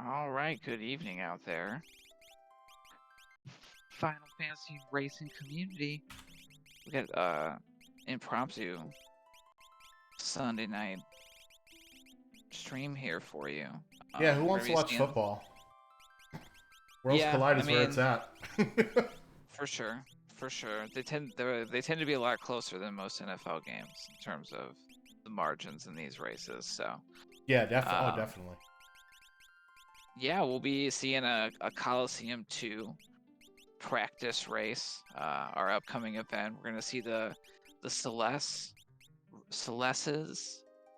All right, good evening out there. Final Fantasy racing community. We got impromptu Sunday night stream here for you. Yeah, who We're wants gonna to be watch seeing. football? Worlds Yeah, Collide I is where it's mean, at. for sure, for sure. They tend to be a lot closer than most NFL games in terms of the margins in these races. So, Yeah, um, definitely. yeah, we'll be seeing a Coliseum 2 practice race, our upcoming event. We're gonna see the Celes's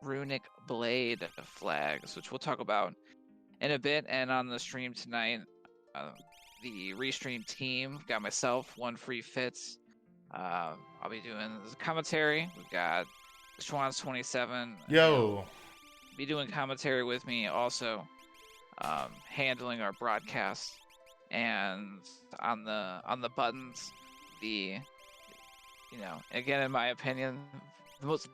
Runic Blade flags, which we'll talk about in a bit. And on the stream tonight, uh, the restream team got myself, one free Fitz. I'll be doing the commentary. We've got Schwann's 27. Yo. Be doing commentary with me, also handling our broadcast. And on the buttons, again, in my opinion,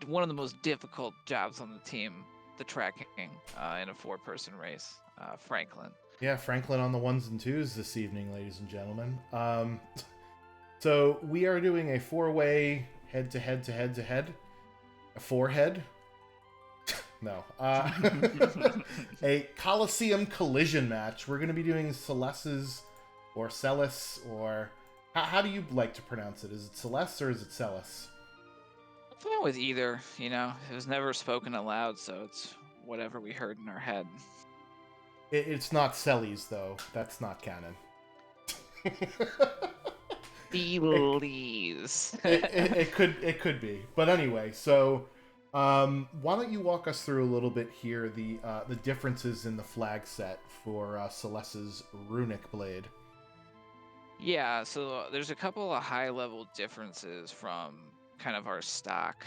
one of the most difficult jobs on the team, the tracking in a 4-person race, Franklin. Yeah, Franklin on the ones and twos this evening, ladies and gentlemen. So we are doing a 4-way head-to-head. A 4-head? No. A Coliseum collision match. We're going to be doing Celes's or Celes or... How do you like to pronounce it? Is it Celes or is it Celes? I'm fine with either. It was never spoken aloud, so it's whatever we heard in our head. It's not Celes, though. That's not canon. Please. It could be, but anyway. So, why don't you walk us through a little bit here the differences in the flag set for Celes's Runic Blade? Yeah, so there's a couple of high-level differences from kind of our stock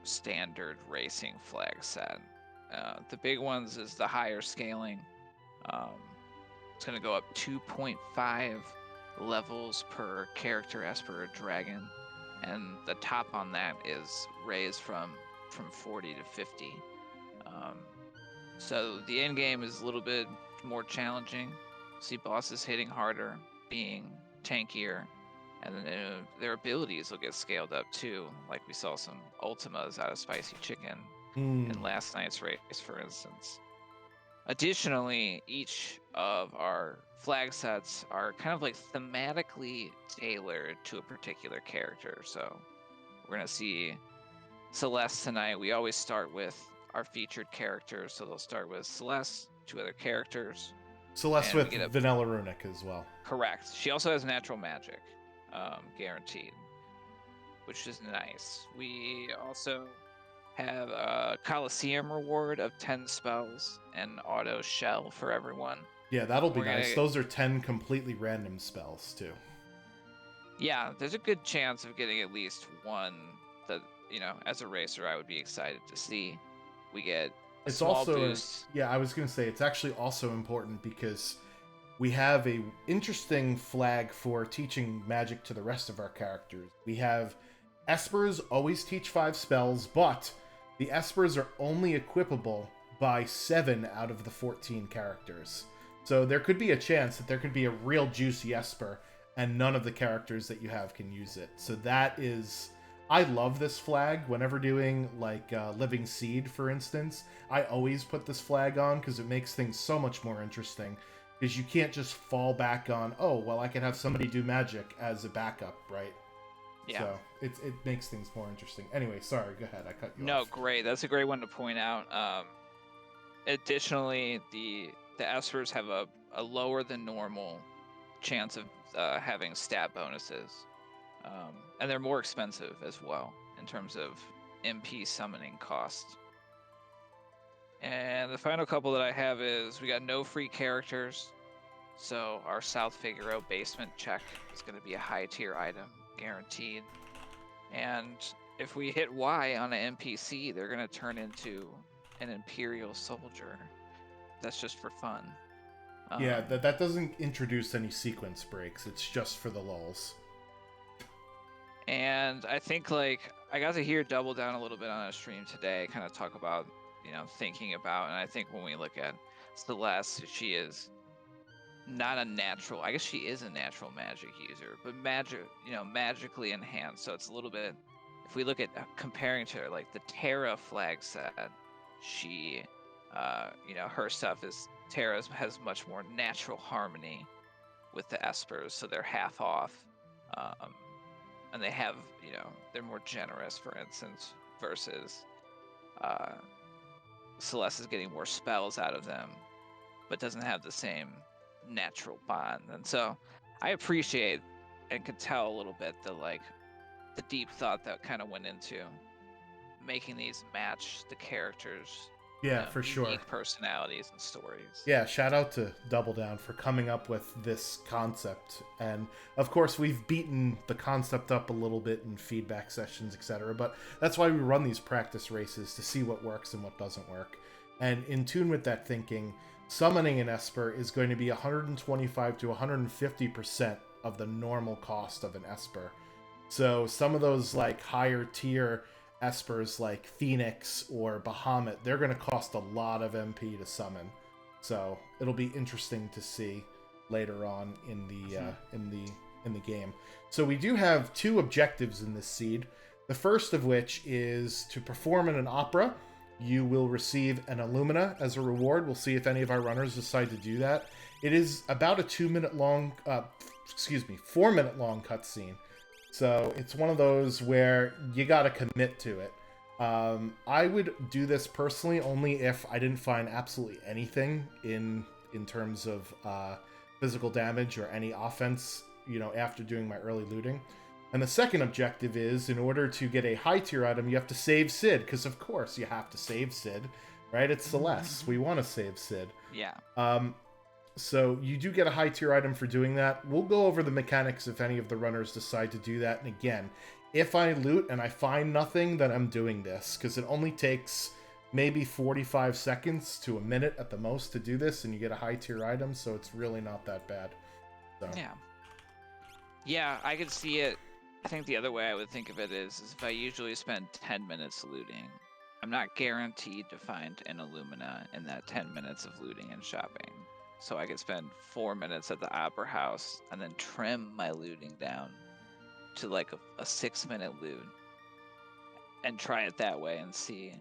standard racing flag set. The big ones is the higher scaling. It's going to go up 2.5 levels per character as per a dragon, and the top on that is raised from 40 to 50. So the end game is a little bit more challenging. See bosses hitting harder, being tankier, and then their abilities will get scaled up too. Like we saw some Ultimas out of Spicy Chicken in last night's race, for instance. Additionally, each of our flag sets are kind of like thematically tailored to a particular character. So we're going to see Celes tonight. We always start with our featured characters. So they'll start with Celes, 2 other characters. Celeste with Vanilla Runic as well. Correct. She also has natural magic, guaranteed, which is nice. We also have a Coliseum reward of 10 spells and auto shell for everyone. Yeah, that'll be nice. Those are 10 completely random spells, too. Yeah, there's a good chance of getting at least one that, as a racer, I would be excited to see. We get a small boost. Yeah, I was going to say, it's actually also important because we have a interesting flag for teaching magic to the rest of our characters. We have Espers always teach 5 spells, but the Espers are only equipable by 7 out of the 14 characters. So there could be a chance that there could be a real juicy Esper, and none of the characters that you have can use it. So that is... I love this flag. Whenever doing, like, Living Seed, for instance, I always put this flag on because it makes things so much more interesting. Because you can't just fall back on, oh, well, I can have somebody do magic as a backup, right? Yeah. So it makes things more interesting. Anyway, sorry, go ahead. I cut you off. No, great. That's a great one to point out. Additionally, the Espers have a lower than normal chance of having stat bonuses. And they're more expensive as well in terms of MP summoning cost. And the final couple that I have is we got no free characters. So our South Figaro basement check is going to be a high tier item, guaranteed. And if we hit Y on an NPC, they're going to turn into an Imperial soldier. That's just for fun. Yeah, that doesn't introduce any sequence breaks. It's just for the lulz. And I think, I got to hear Double Down a little bit on a stream today, kind of talk about, thinking about, and I think when we look at Celeste, she is not a natural. I guess she is a natural magic user, but magically enhanced. So it's a little bit. If we look at comparing to like the Terra flag set, she, her stuff is Terra's has much more natural harmony with the Espers, so they're half off, and they have, they're more generous, for instance, versus Celeste is getting more spells out of them, but doesn't have the same natural bond. And so I appreciate and could tell a little bit the deep thought that kind of went into making these match the characters, Yeah, for sure. unique personalities and stories. Yeah, shout out to Double Down for coming up with this concept. And of course, we've beaten the concept up a little bit in feedback sessions, etc. But that's why we run these practice races, to see what works and what doesn't work. And in tune with that thinking, summoning an Esper is going to be 125 to 150% of the normal cost of an Esper. So some of those like higher tier Espers like Phoenix or Bahamut, they're going to cost a lot of MP to summon. So it'll be interesting to see later on in the game. So we do have two objectives in this seed. The first of which is to perform in an opera. You will receive an Illumina as a reward. We'll see if any of our runners decide to do that. It is about a 4-minute long cutscene. So it's one of those where you gotta commit to it. I would do this personally only if I didn't find absolutely anything in terms of physical damage or any offense, after doing my early looting. And the second objective is, in order to get a high tier item, you have to save Cid, because of course you have to save Cid, right? It's Celeste. We want to save Cid. Yeah. So you do get a high tier item for doing that. We'll go over the mechanics if any of the runners decide to do that. And again, if I loot and I find nothing, then I'm doing this, because it only takes maybe 45 seconds to a minute at the most to do this, and you get a high tier item, so it's really not that bad. So. Yeah, I could see it. I think the other way I would think of it is if I usually spend 10 minutes looting, I'm not guaranteed to find an Illumina in that 10 minutes of looting and shopping. So I could spend 4 minutes at the Opera House and then trim my looting down to like a 6-minute loot and try it that way and see,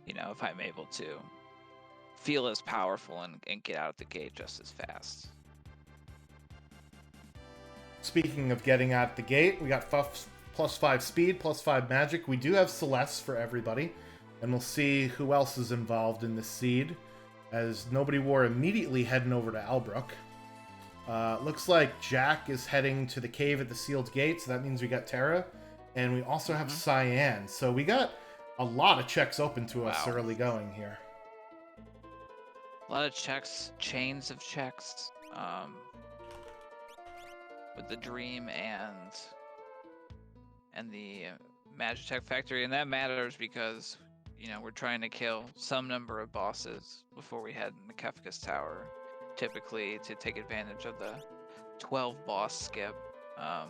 if I'm able to feel as powerful and get out the gate just as fast. Speaking of getting out the gate, we got plus 5 speed, plus 5 magic. We do have Celeste for everybody, and we'll see who else is involved in this seed, as Nobody War immediately heading over to Albrook. Looks like Jack is heading to the cave at the sealed gate, so that means we got Terra, and we also have Cyan. So we got a lot of checks open to us early going here. A lot of checks, chains of checks. With the Dream and the Magitech Factory, and that matters because we're trying to kill some number of bosses before we head into Kefka's Tower, typically to take advantage of the 12 boss skip. I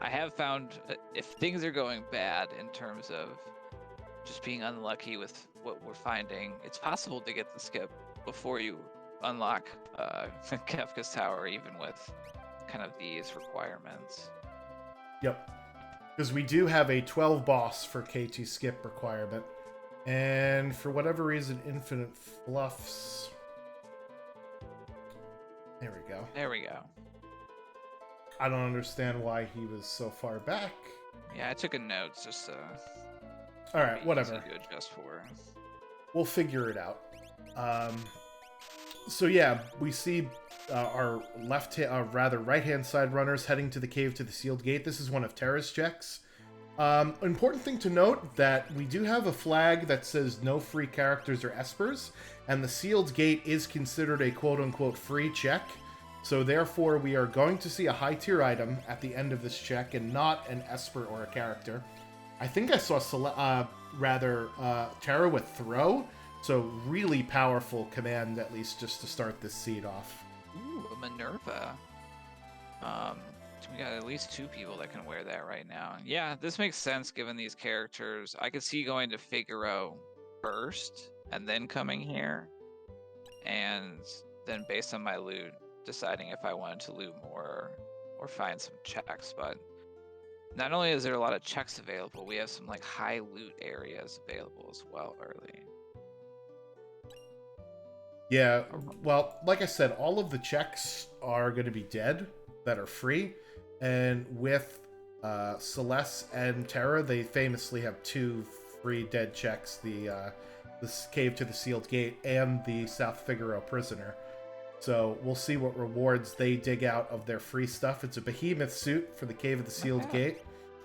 have found if things are going bad in terms of just being unlucky with what we're finding, it's possible to get the skip before you unlock Kefka's Tower, even with kind of these requirements. Yep, because we do have a 12 boss for KT skip requirement, and for whatever reason, Infinite Fluffs. There we go. I don't understand why he was so far back. Yeah, I took a note just all right, whatever. To adjust for. We'll figure it out. So yeah, we see our right-hand side runners heading to the cave to the sealed gate. This is one of Terra's checks. Important thing to note that we do have a flag that says no free characters or espers, and the sealed gate is considered a quote-unquote free check. So therefore, we are going to see a high-tier item at the end of this check, and not an esper or a character. I think I saw Terra with Throw, so really powerful command, at least just to start this seed off. Ooh, a Minerva. We got at least 2 people that can wear that right now. Yeah, this makes sense given these characters. I could see going to Figaro first and then coming here. and then based on my loot, deciding if I wanted to loot more or find some checks. But not only is there a lot of checks available, we have some like high loot areas available as well early. Yeah, well, like I said, all of the checks are going to be dead that are free, and with Celes and Terra, they famously have 2 free dead checks: the Cave to the Sealed Gate and the South Figaro Prisoner. So we'll see what rewards they dig out of their free stuff. It's a behemoth suit for the Cave of the Sealed Gate.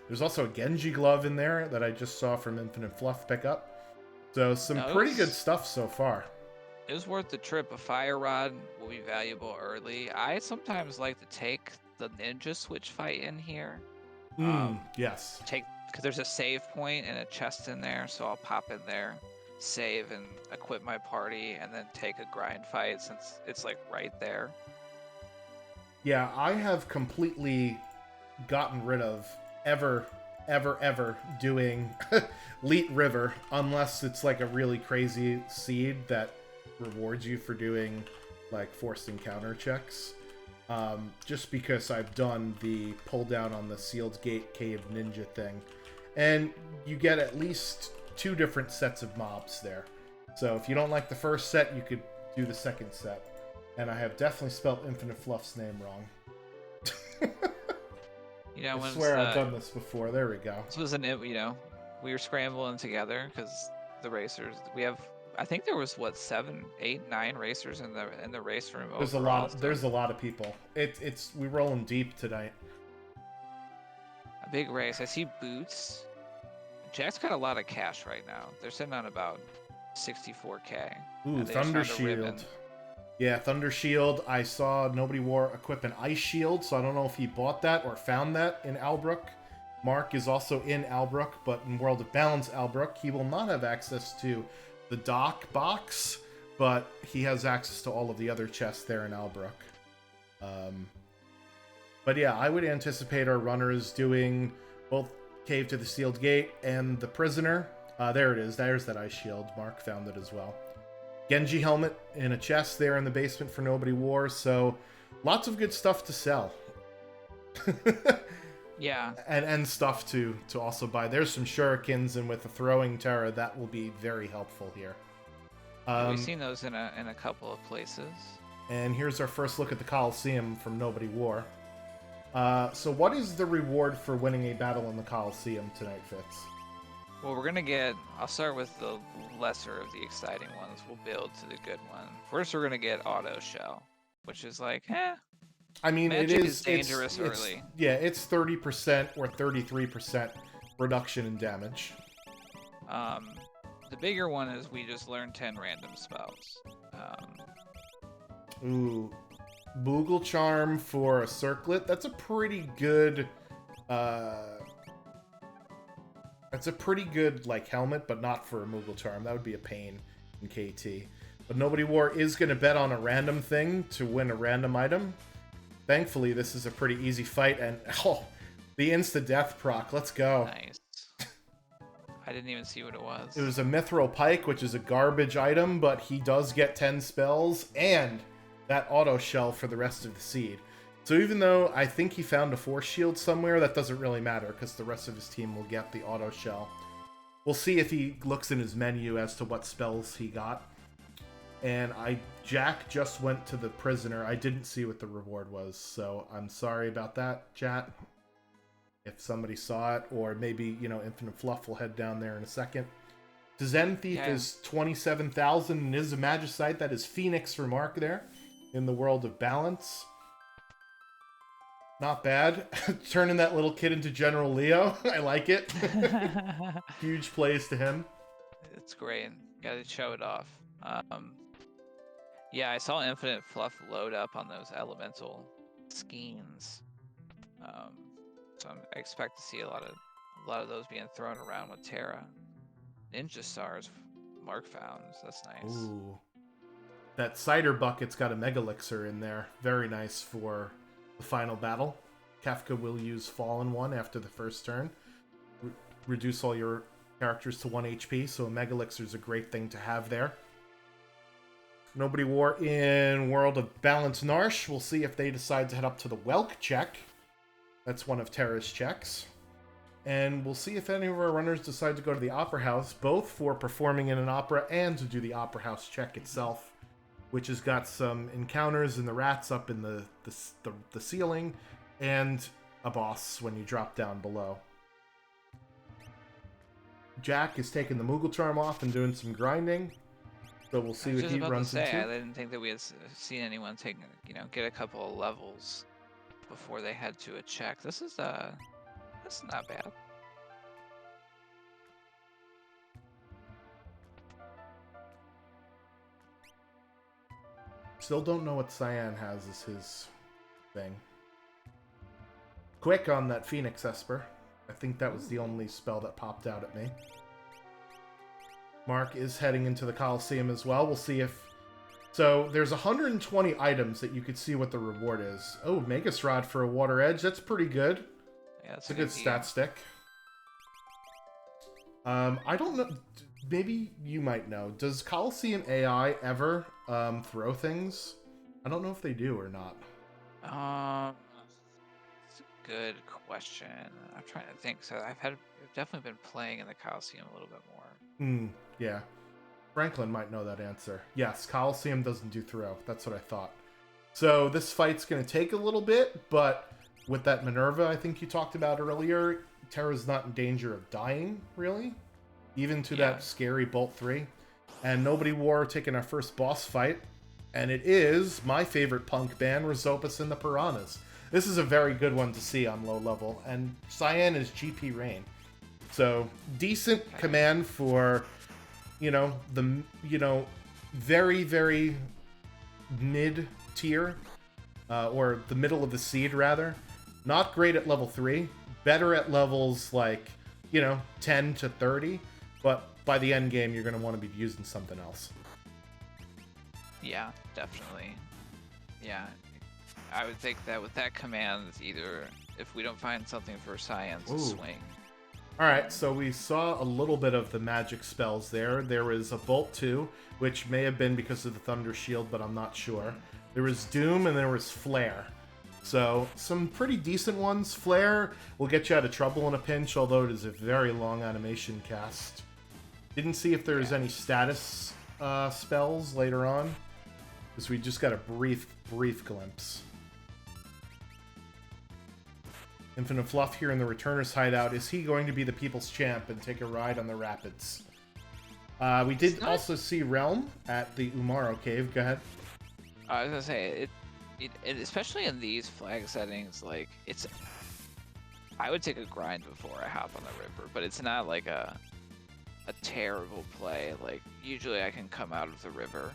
There's also a Genji glove in there that I just saw from Infinite Fluff pickup. So some pretty good stuff so far. It was worth the trip. A fire rod will be valuable early. I sometimes like to take the ninja switch fight in here. Yes. Because there's a save point and a chest in there, so I'll pop in there, save, and equip my party, and then take a grind fight since it's like right there. Yeah, I have completely gotten rid of ever doing Leet River unless it's like a really crazy seed that rewards you for doing like forced encounter checks. Just because I've done the pull down on the Sealed Gate Cave Ninja thing, and you get at least 2 different sets of mobs there. So if you don't like the first set, you could do the second set. And I have definitely spelled Infinite Fluff's name wrong. I swear I've done this before. There we go. This was we were scrambling together because the racers, I think there was 7, 8, 9 racers in the race room. There's a lot of people. We rolling deep tonight. A big race. I see Boots. Jack's got a lot of cash right now. They're sitting on about 64k. Ooh, Thunder Shield. Yeah, Thunder Shield. I saw Nobody War equip an Ice Shield, so I don't know if he bought that or found that in Albrook. Mark is also in Albrook, but in World of Balance Albrook, he will not have access to the dock box, but he has access to all of the other chests there in Albrook. But yeah, I would anticipate our runners doing both Cave to the Sealed Gate and the Prisoner. There it is. There's that Ice Shield. Mark found it as well. Genji helmet in a chest there in the basement for Nobody War. So lots of good stuff to sell. Yeah. And stuff to also buy. There's some shurikens, and with the throwing Terra, that will be very helpful here. We've seen those in a couple of places. And here's our first look at the Coliseum from Nobody War. So what is the reward for winning a battle in the Coliseum tonight, Fitz? Well, I'll start with the lesser of the exciting ones. We'll build to the good one. First, we're going to get Auto Shell, which is like, I mean, Magic is dangerous early. Yeah, it's 30% or 33% reduction in damage. The bigger one is we just learn 10 random spells. Ooh, Boogle Charm for a circlet. That's a pretty good. That's a pretty good like helmet, but not for a Moogle Charm. That would be a pain in KT. But Nobody War is going to bet on a random thing to win a random item. Thankfully, this is a pretty easy fight, and the insta-death proc. Let's go. Nice. I didn't even see what it was. It was a Mithril Pike, which is a garbage item, but he does get 10 spells, and that auto shell for the rest of the seed. So even though I think he found a Force Shield somewhere, that doesn't really matter, because the rest of his team will get the auto shell. We'll see if he looks in his menu as to what spells he got. And Jack just went to the Prisoner. I didn't see what the reward was, so I'm sorry about that, chat. If somebody saw it, or maybe, Infinite Fluff will head down there in a second. The Zen Thief is 27,000 and is a Magicite. That is Phoenix for Mark there in the World of Balance. Not bad. Turning that little kid into General Leo. I like it. Huge plays to him. It's great. Gotta show it off. Yeah, I saw Infinite Fluff load up on those elemental skeins. So I expect to see a lot of those being thrown around with Terra. Ninja Stars Mark found. That's nice. Ooh. That cider bucket's got a Megalixir in there. Very nice for the final battle. Kafka will use Fallen One after the first turn. Reduce all your characters to 1 HP, so a Megalixir is a great thing to have there. Nobody War in World of Balance Narsh. We'll see if they decide to head up to the Welk check. That's one of Terra's checks. And we'll see if any of our runners decide to go to the Opera House, both for performing in an opera and to do the Opera House check itself, which has got some encounters in the rats up in the ceiling, and a boss when you drop down below. Jack is taking the Moogle Charm off and doing some grinding. So we'll see what he runs into. I didn't think that we had seen anyone take, get a couple of levels before they head to a check. This is not bad. Still don't know what Cyan has as his thing. Quick on that Phoenix Esper. I think that was the only spell that popped out at me. Mark is heading into the Coliseum as well. We'll see if... So, there's 120 items that you could see what the reward is. Oh, Magus Rod for a Water Edge. That's pretty good. Yeah, that's a good stat stick. I don't know. Maybe you might know. Does Coliseum AI ever throw things? I don't know if they do or not. It's a good question. I'm trying to think. So I've definitely been playing in the Coliseum a little bit more. Yeah. Franklin might know that answer. Yes, Coliseum doesn't do throw. That's what I thought. So this fight's going to take a little bit, but with that Minerva I think you talked about earlier, Terra's not in danger of dying, really. Even to that scary Bolt 3. And Nobody War taking our first boss fight. And it is my favorite punk band, Rizopus and the Piranhas. This is a very good one to see on low level. And Cyan is GP Rain. So, decent command for, very, very mid-tier. Or the middle of the seed, rather. Not great at level 3. Better at levels like, 10 to 30. But by the end game, you're going to want to be using something else. Yeah, definitely. Yeah. I would think that with that command, either if we don't find something for Cyan to swing. Alright, so we saw a little bit of the magic spells there. There was a Bolt 2, which may have been because of the Thunder Shield, but I'm not sure. There was Doom, and there was Flare. So, some pretty decent ones. Flare will get you out of trouble in a pinch, although it is a very long animation cast. Didn't see if there's any status spells later on, because we just got a brief glimpse. Infinite Fluff here in the Returner's hideout. Is he going to be the People's Champ and take a ride on the Rapids? We did also see Realm at the Umaro Cave. Go ahead. I was going to say, it especially in these flag settings, like, I would take a grind before I hop on the river, but it's not like a terrible play. Like, usually I can come out of the river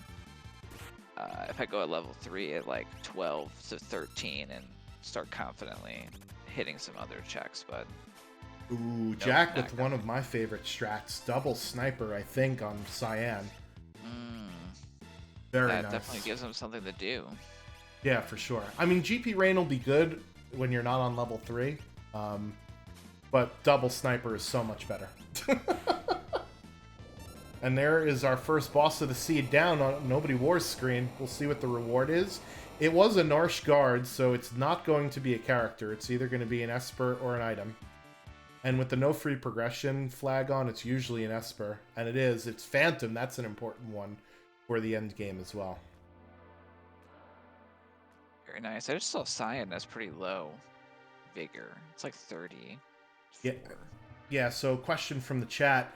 if I go at level 3 at like 12 to 13 and start confidently hitting some other checks, but ooh, Jack with one of my favorite strats, double sniper, I think, on Cyan. Very nice. That definitely gives him something to do. Yeah, for sure. I mean, GP Rain will be good when you're not on level 3, but double sniper is so much better. And there is our first boss of the seed down on Nobody War's screen. We'll see what the reward is. It was a Narsh guard, so it's not going to be a character. It's either going to be an Esper or an item. And with the no free progression flag on, it's usually an Esper. And it is. It's Phantom. That's an important one for the end game as well. Very nice. I just saw Cyan. That's pretty low vigor. It's like 30. Yeah, so question from the chat.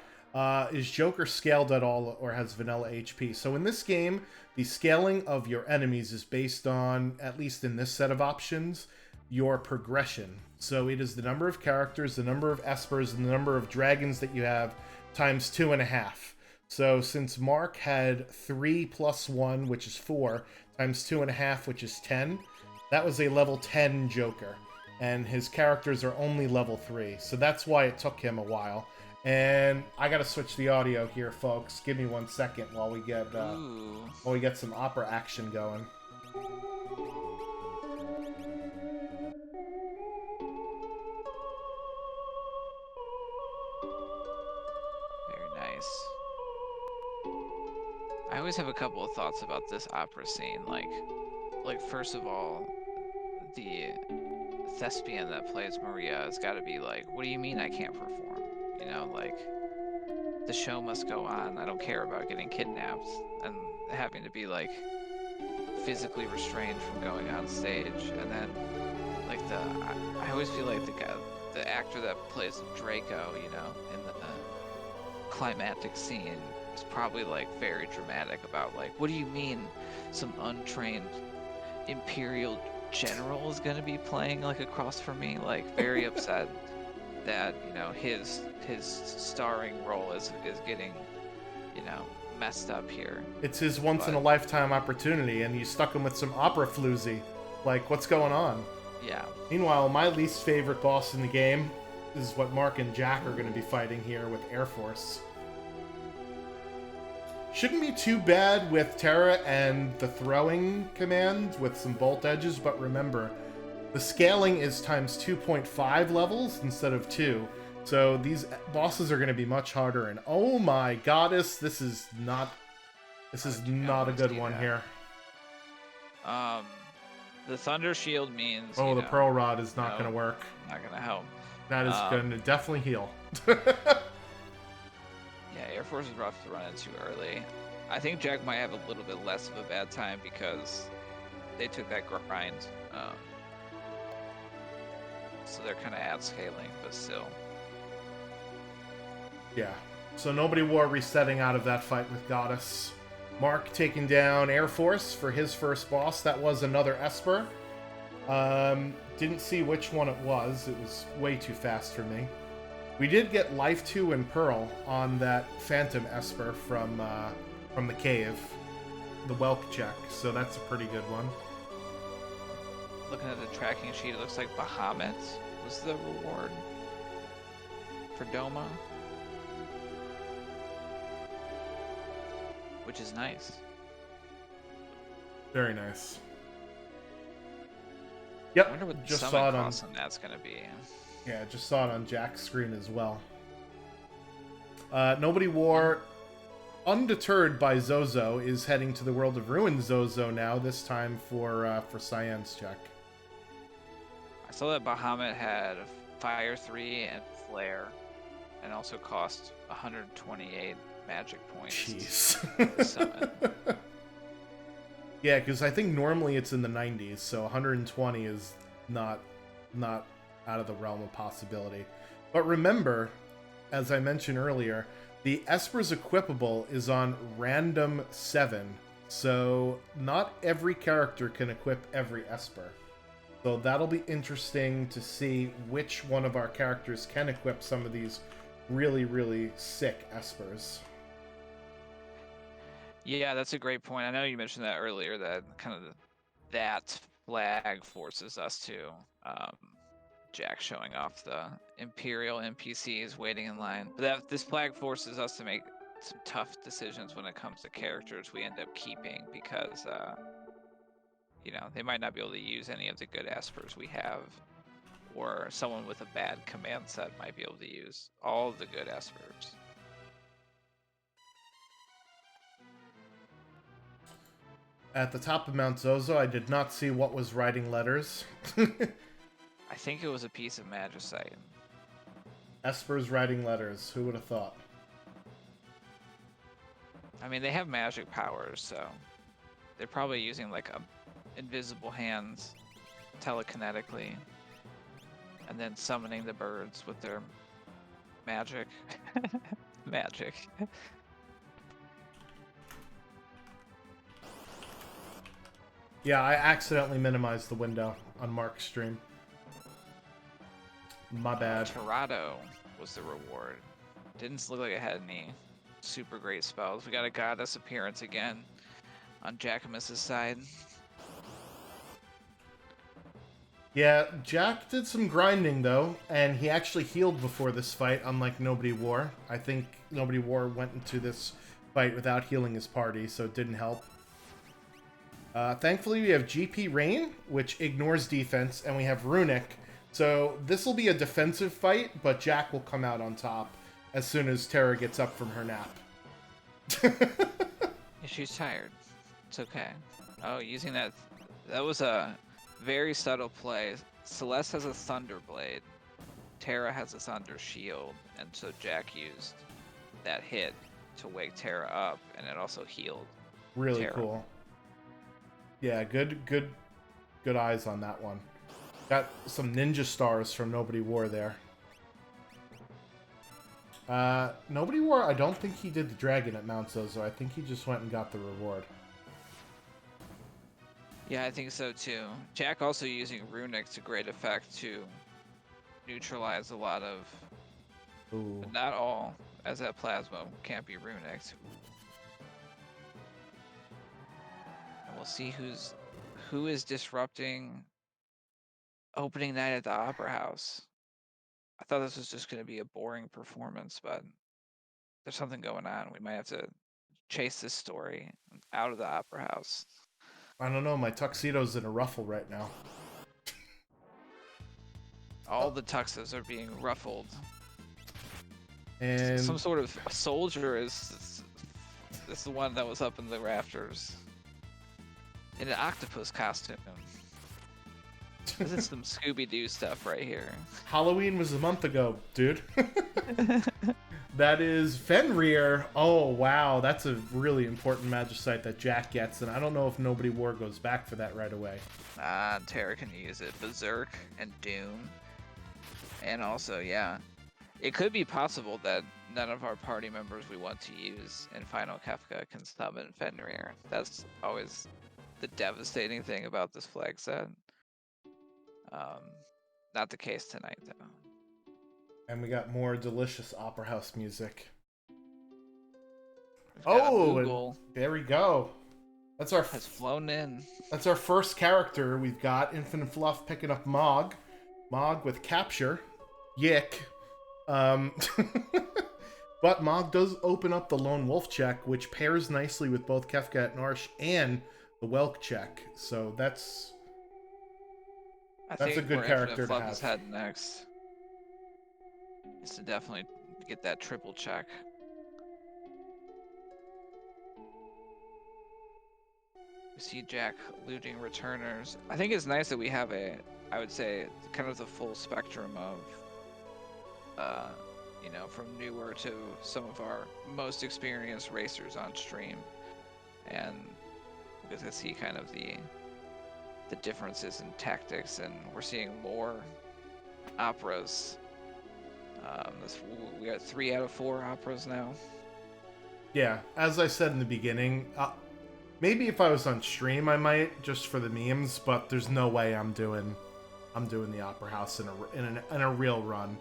Is Joker scaled at all or has vanilla HP? So in this game, the scaling of your enemies is based on, at least in this set of options, your progression. So it is the number of characters, the number of Espers, and the number of dragons that you have times 2.5. So since Mark had 3 plus 1, which is 4, times 2.5, which is 10, that was a level 10 Joker. And his characters are only level 3. So that's why it took him a while. And I gotta switch the audio here, folks. Give me 1 second while we get some opera action going. Very nice. I always have a couple of thoughts about this opera scene. Like first of all, the thespian that plays Maria has got to be like, what do you mean I can't perform? You know, like the show must go on. I don't care about getting kidnapped and having to be like physically restrained from going on stage. And then like I always feel like the actor that plays Draco, you know, in the climactic scene is probably like very dramatic about like, what do you mean some untrained Imperial general is gonna be playing like across from me? Like very upset that, you know, his starring role is getting, you know, messed up here. It's his once in a lifetime opportunity, and you stuck him with some opera floozy. Like, what's going on? Yeah. Meanwhile, my least favorite boss in the game is what Mark and Jack are going to be fighting here with Air Force. Shouldn't be too bad with Terra and the throwing command with some bolt edges, but remember, the scaling is times 2.5 levels instead of 2. So these bosses are going to be much harder, and oh my goddess, this is not a good one here. The Thunder Shield means... Oh, the Pearl Rod is not going to work. Not going to help. That is going to definitely heal. Yeah, Air Force is rough to run into early. I think Jack might have a little bit less of a bad time because they took that grind. So they're kind of ad scaling, but still. Yeah. So Nobody War resetting out of that fight with Goddess. Mark taking down Air Force for his first boss. That was another Esper. Didn't see which one it was. It was way too fast for me. We did get Life 2 and Pearl on that Phantom Esper from the cave. The Welk check. So that's a pretty good one. Looking at the tracking sheet, it looks like Bahamut was the reward for Doma. Which is nice. Very nice. Yep, I wonder what just the saw it cost on that's gonna be. Yeah, just saw it on Jack's screen as well. Nobody War, undeterred by Zozo, is heading to the World of Ruin Zozo now, this time for Cyan's check. I saw that Bahamut had Fire 3 and Flare, and also cost 128 magic points. Jeez. Summon. Yeah, because I think normally it's in the 90s, so 120 is not out of the realm of possibility. But remember, as I mentioned earlier, the Esper's equipable is on random 7, so not every character can equip every Esper. So that'll be interesting to see which one of our characters can equip some of these really, really sick Espers. Yeah, that's a great point. I know you mentioned that earlier, that kind of that flag forces us to Jack showing off the Imperial NPCs waiting in line. But this flag forces us to make some tough decisions when it comes to characters we end up keeping, because you know, they might not be able to use any of the good Espers we have, or someone with a bad command set might be able to use all of the good Espers. At the top of Mount Zozo, I did not see what was writing letters. I think it was a piece of magicite. Esper's writing letters. Who would have thought? I mean, they have magic powers, so they're probably using like invisible hands telekinetically, and then summoning the birds with their magic. Magic. Yeah, I accidentally minimized the window on Mark's stream. My bad. Torado was the reward. Didn't look like it had any super great spells. We got a Goddess appearance again on Jackamus's side. Yeah, Jack did some grinding though, and he actually healed before this fight, unlike Nobody War. I think Nobody War went into this fight without healing his party, so it didn't help. Thankfully, we have GP Rain, which ignores defense, and we have Runic. So this will be a defensive fight, but Jack will come out on top as soon as Terra gets up from her nap. She's tired. It's okay. Oh, using that. That was a very subtle play. Celes has a Thunder Blade. Terra has a Thunder Shield. And so Jack used that hit to wake Terra up, and it also healed Really Terra. cool. Yeah, good eyes on that one. Got some ninja stars from Nobody War there. Nobody War, I don't think he did the dragon at Mount Zozo. I think he just went and got the reward. Yeah, I think so too. Jack also using Runic to great effect to neutralize a lot of, Ooh. but not all, as that Plasma can't be Runic. And we'll see who is disrupting opening night at the Opera House. I thought this was just going to be a boring performance, but there's something going on. We might have to chase this story out of the Opera House. I don't know, my tuxedo's in a ruffle right now. All the tuxes are being ruffled. And some sort of soldier is the one that was up in the rafters in an octopus costume. This is some Scooby-Doo stuff right here. Halloween was a month ago, dude. That is Fenrir. Oh, wow. That's a really important Magicite that Jack gets, and I don't know if Nobody War goes back for that right away. Terra can use it. Berserk and Doom. And also, yeah, it could be possible that none of our party members we want to use in Final Kefka can summon Fenrir. That's always the devastating thing about this flag set. Not the case tonight, though. And we got more delicious Opera House music. Oh, there we go. That's our has flown in. That's our first character. We've got Infinite Fluff picking up Mog. Mog with capture. Yick. But Mog does open up the Lone Wolf check, which pairs nicely with both Kefka at Narsh and the Welk check. So that's a good character to have. Is heading next. Is to definitely get that triple check. We see Jack looting returners. I think it's nice that we have I would say, kind of the full spectrum of, from newer to some of our most experienced racers on stream, and we get to see kind of the differences in tactics, and we're seeing more operas. We got 3 out of 4 operas now. Yeah, as I said in the beginning, maybe if I was on stream I might, just for the memes, but there's no way I'm doing the Opera House in a real run.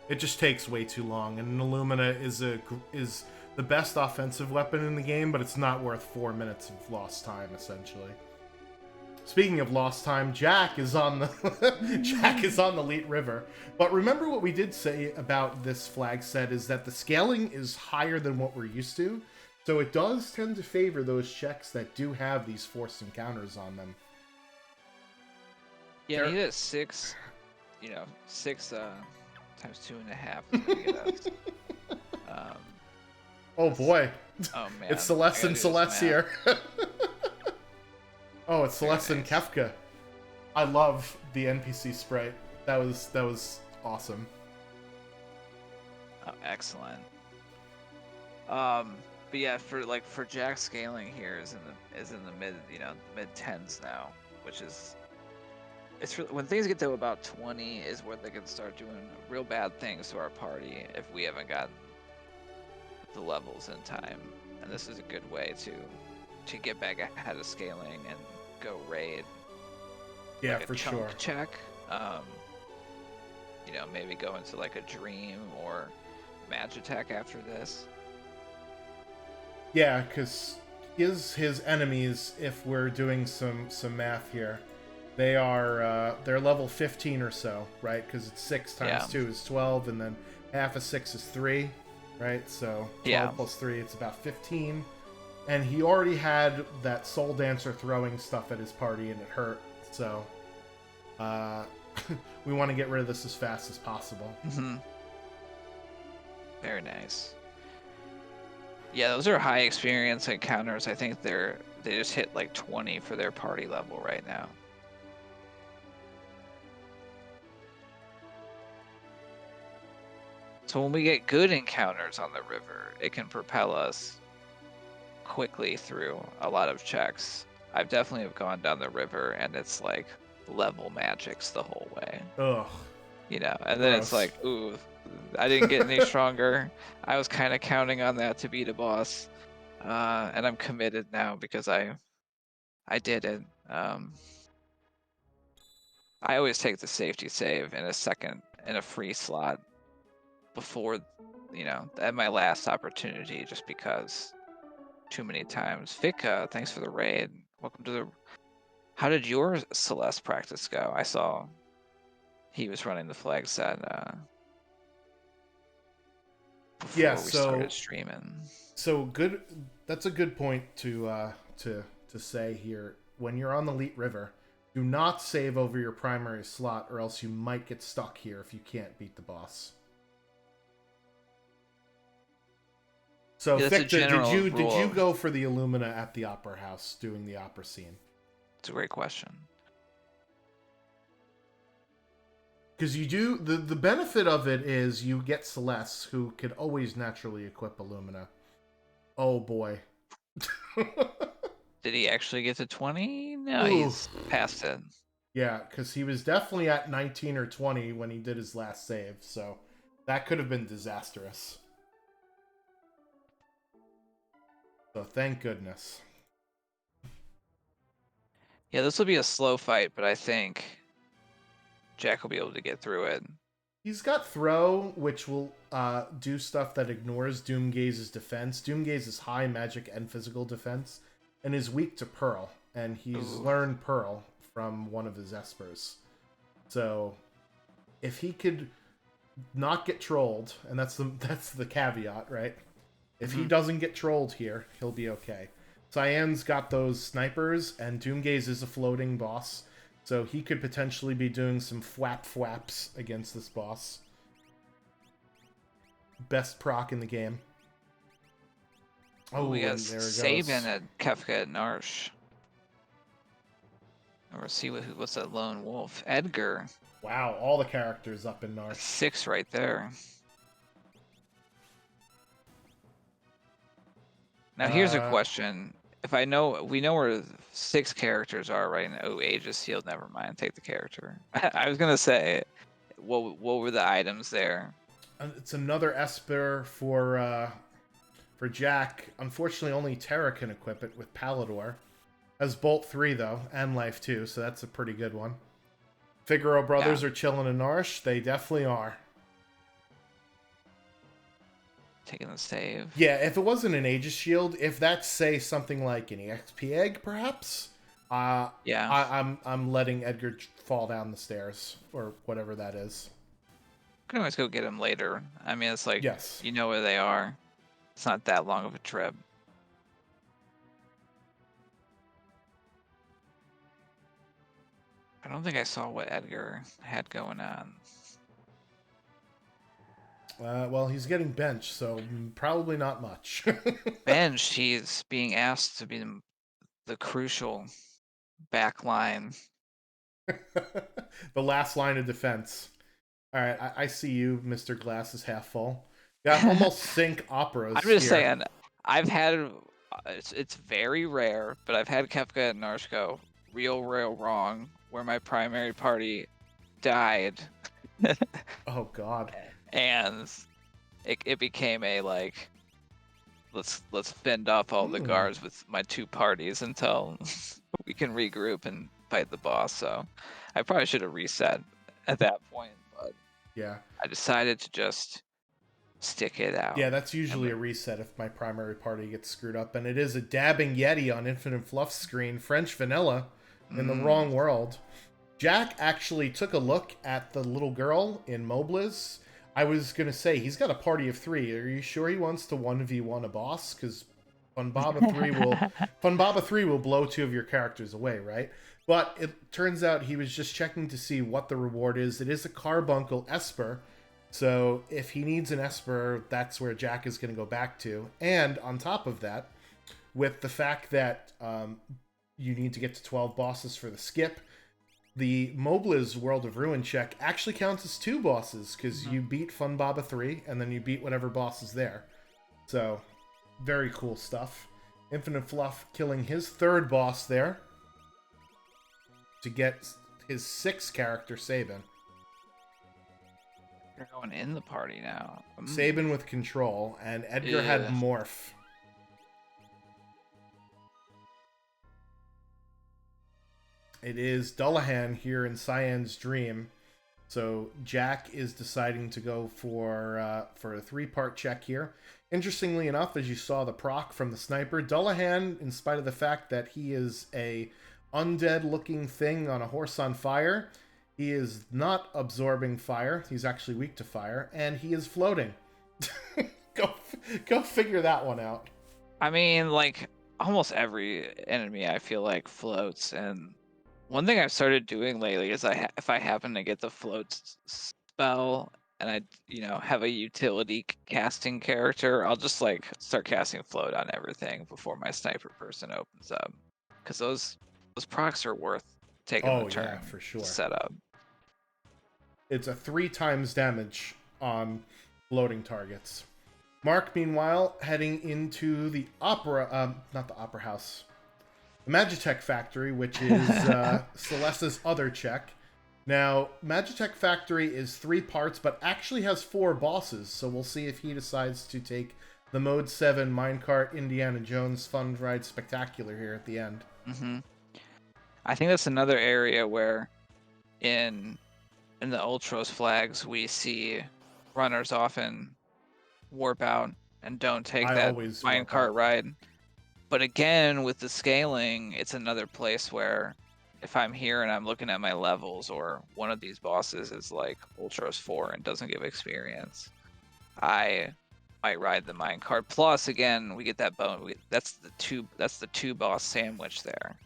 It just takes way too long, and an Illumina is the best offensive weapon in the game, but it's not worth 4 minutes of lost time, essentially. Speaking of lost time, Jack is on the Leet River. But remember what we did say about this flag set is that the scaling is higher than what we're used to, so it does tend to favor those checks that do have these forced encounters on them. Yeah, he did 6, 6 times 2.5 is gonna get us. Oh boy. Oh man. It's Celes and Celes here. Oh, it's Celes and Kefka. I love the NPC sprite. That was awesome. Oh, excellent. But yeah, for Jack scaling here is in the mid 10s now, which is when things get to about 20 is where they can start doing real bad things to our party if we haven't gotten the levels in time. And this is a good way to get back ahead of scaling and go raid. Yeah, for sure. Check. Maybe go into like a dream or Magitech after this. Yeah, because his enemies, if we're doing some math here, they're level 15 or so, right? Because it's 6 times 2 is 12, and then half of 6 is 3, right? So 12 plus 3, it's about 15. And he already had that Soul Dancer throwing stuff at his party, and it hurt. So we want to get rid of this as fast as possible. Mm-hmm. Very nice. Yeah, those are high experience encounters. I think they just hit like 20 for their party level right now. So when we get good encounters on the river, it can propel us quickly through a lot of checks. I've definitely have gone down the river and it's like level magics the whole way, Ugh, and then it's gross. like, ooh, I didn't get any stronger. I was kind of counting on that to beat a boss. And I'm committed now because I did it. I always take the safety save in a free slot before, at my last opportunity, just because too many times. Vika, thanks for the raid. Welcome to the. How did your Celeste practice go? I saw he was running the flag set Yeah, before we started so streaming. good. That's a good point to say here. When you're on the Leet River, do not save over your primary slot, or else you might get stuck here if you can't beat the boss. So, Yeah, that's a Ficta, general did you rule. go for the Illumina at the Opera House doing the opera scene? It's a great question. Because you do the benefit of it is you get Celes, who could always naturally equip Illumina. Oh boy. Did he actually get to 20? No, Ooh. he's past it. Yeah, because he was definitely at 19 or 20 when he did his last save, so that could have been disastrous. So thank goodness. Yeah, this will be a slow fight, but I think Jack will be able to get through it. He's got Throw, which will do stuff that ignores Doomgaze's defense. Doomgaze is high magic and physical defense, and is weak to Pearl, and he's learned Pearl from one of his Espers. So, if he could not get trolled, and that's the caveat, right? If he doesn't get trolled here, he'll be okay. Cyan's got those snipers, and Doomgaze is a floating boss, so he could potentially be doing some fwaps against this boss. Best proc in the game. Oh, we got and there it Sabin goes. at Kefka at Narsh. Or see what's that lone wolf? Edgar. Wow, all the characters up in Narsh. 6 right there. Now here's a question. If we know where 6 characters are right now. Oh, Aegis Sealed, never mind. Take the character. I was gonna say, what were the items there? It's another Esper for Jack. Unfortunately, only Terra can equip it with Palador. Has Bolt 3, though, and Life 2, so that's a pretty good one. Figaro brothers are chilling in Narsh. They definitely are. Taking the save. Yeah, if it wasn't an Aegis Shield, if that's, say, something like an EXP egg, perhaps, yeah, I'm letting Edgar fall down the stairs, or whatever that is. You can always go get him later. I mean, it's like, yes, you know where they are. It's not that long of a trip. I don't think I saw what Edgar had going on. Well, he's getting benched, so probably not much. Benched, he's being asked to be the crucial back line. The last line of defense. All right, I see you, Mr. Glass is half full. Got almost sync operas. I'm just here. saying, I've had it's very rare, but I've had Kefka and Narsh go real wrong, where my primary party died. Oh God. And it became a like, let's fend off all the guards with my 2 parties until we can regroup and fight the boss. So I probably should have reset at that point, but yeah, I decided to just stick it out. Yeah, that's usually a reset if my primary party gets screwed up, and it is a dabbing Yeti on Infinite Fluff screen, French vanilla, in the wrong world. Jack actually took a look at the little girl in Mobliz. I was gonna say he's got a party of 3. Are you sure he wants to 1v1 a boss? Because Funbaba 3 will blow 2 of your characters away, right? But it turns out he was just checking to see what the reward is. It is a Carbuncle Esper, So if he needs an Esper, that's where Jack is going to go back to. And on top of that, with the fact that you need to get to 12 bosses for the skip, the Mobliz World of Ruin check actually counts as 2 bosses, because you beat Fun Baba 3, and then you beat whatever boss is there. So, very cool stuff. Infinite Fluff killing his 3rd boss there to get his 6th character, Sabin. You're going in the party now. Sabin with control, and Edgar had Morph. It is Dullahan here in Cyan's Dream. So Jack is deciding to go for a 3-part check here. Interestingly enough, as you saw the proc from the sniper, Dullahan, in spite of the fact that he is a undead-looking thing on a horse on fire, he is not absorbing fire. He's actually weak to fire, and he is floating. Go figure that one out. I mean, like, almost every enemy I feel like floats, and one thing I've started doing lately is if I happen to get the float spell and I have a utility casting character, I'll just like start casting float on everything before my sniper person opens up, because those procs are worth taking the turn. Yeah, for sure. Set up. It's a 3 times damage on floating targets. Mark, meanwhile, heading into the opera, not the opera house, the Magitech Factory, which is Celeste's other check. Now, Magitech Factory is 3 parts, but actually has 4 bosses, so we'll see if he decides to take the Mode 7 Minecart Indiana Jones Fun Ride Spectacular here at the end. Mm-hmm. I think that's another area where in the Ultros flags we see runners often warp out and don't take that minecart ride. But again, with the scaling, it's another place where if I'm here and I'm looking at my levels, or one of these bosses is like Ultros 4 and doesn't give experience, I might ride the minecart. Plus, again, we get that bone. That's the two boss sandwich there.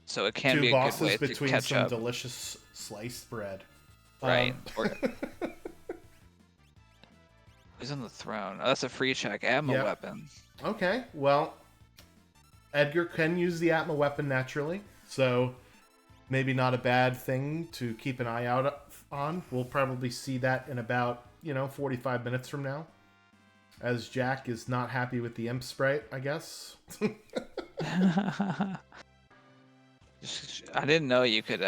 So it can be a good way to between catch some up. Delicious sliced bread. Right. Who's on the throne? Oh, that's a free check. Atma weapon. Okay, well, Edgar can use the Atma weapon naturally, so maybe not a bad thing to keep an eye out on. We'll probably see that in about, 45 minutes from now, as Jack is not happy with the Imp Sprite, I guess. I didn't know you could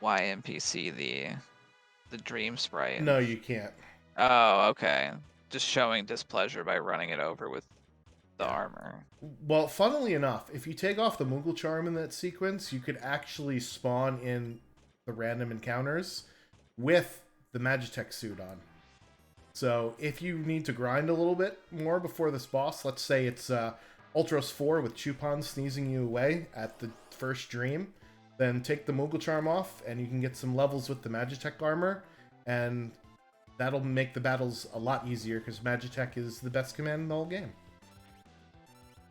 YNPC the Dream Sprite. No, you can't. Oh, okay. Just showing displeasure by running it over with the armor. Well, funnily enough, if you take off the Moogle Charm in that sequence, you could actually spawn in the random encounters with the Magitech suit on. So if you need to grind a little bit more before this boss, let's say it's Ultros 4 with Chupon sneezing you away at the first dream, then take the Moogle Charm off and you can get some levels with the Magitech armor, and that'll make the battles a lot easier because Magitech is the best command in the whole game.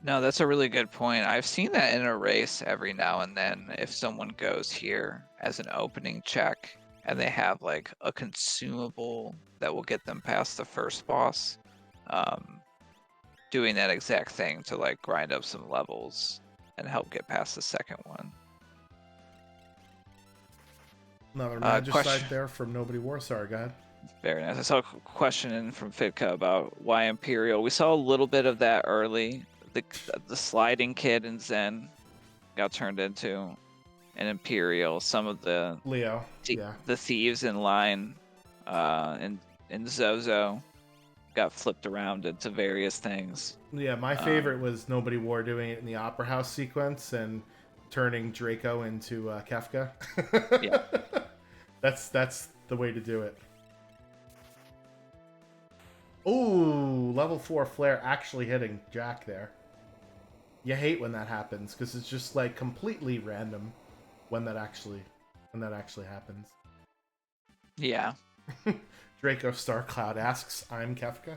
No, that's a really good point. I've seen that in a race every now and then. If someone goes here as an opening check and they have like a consumable that will get them past the first boss, doing that exact thing to like grind up some levels and help get past the second one. Another Magicite there from Nobody Warsar, go ahead. Very nice. I saw a question in from Fitka about why Imperial. We saw a little bit of that early. The sliding kid in Zen got turned into an Imperial. Some of the Leo, the thieves in line in Zozo got flipped around into various things. Yeah, my favorite was Nobody War doing it in the Opera House sequence and turning Draco into Kefka. Yeah. That's the way to do it. Ooh, level 4 flare actually hitting Jack there. You hate when that happens because it's just like completely random when that actually happens. Yeah. Draco Starcloud asks, "I'm Kefka."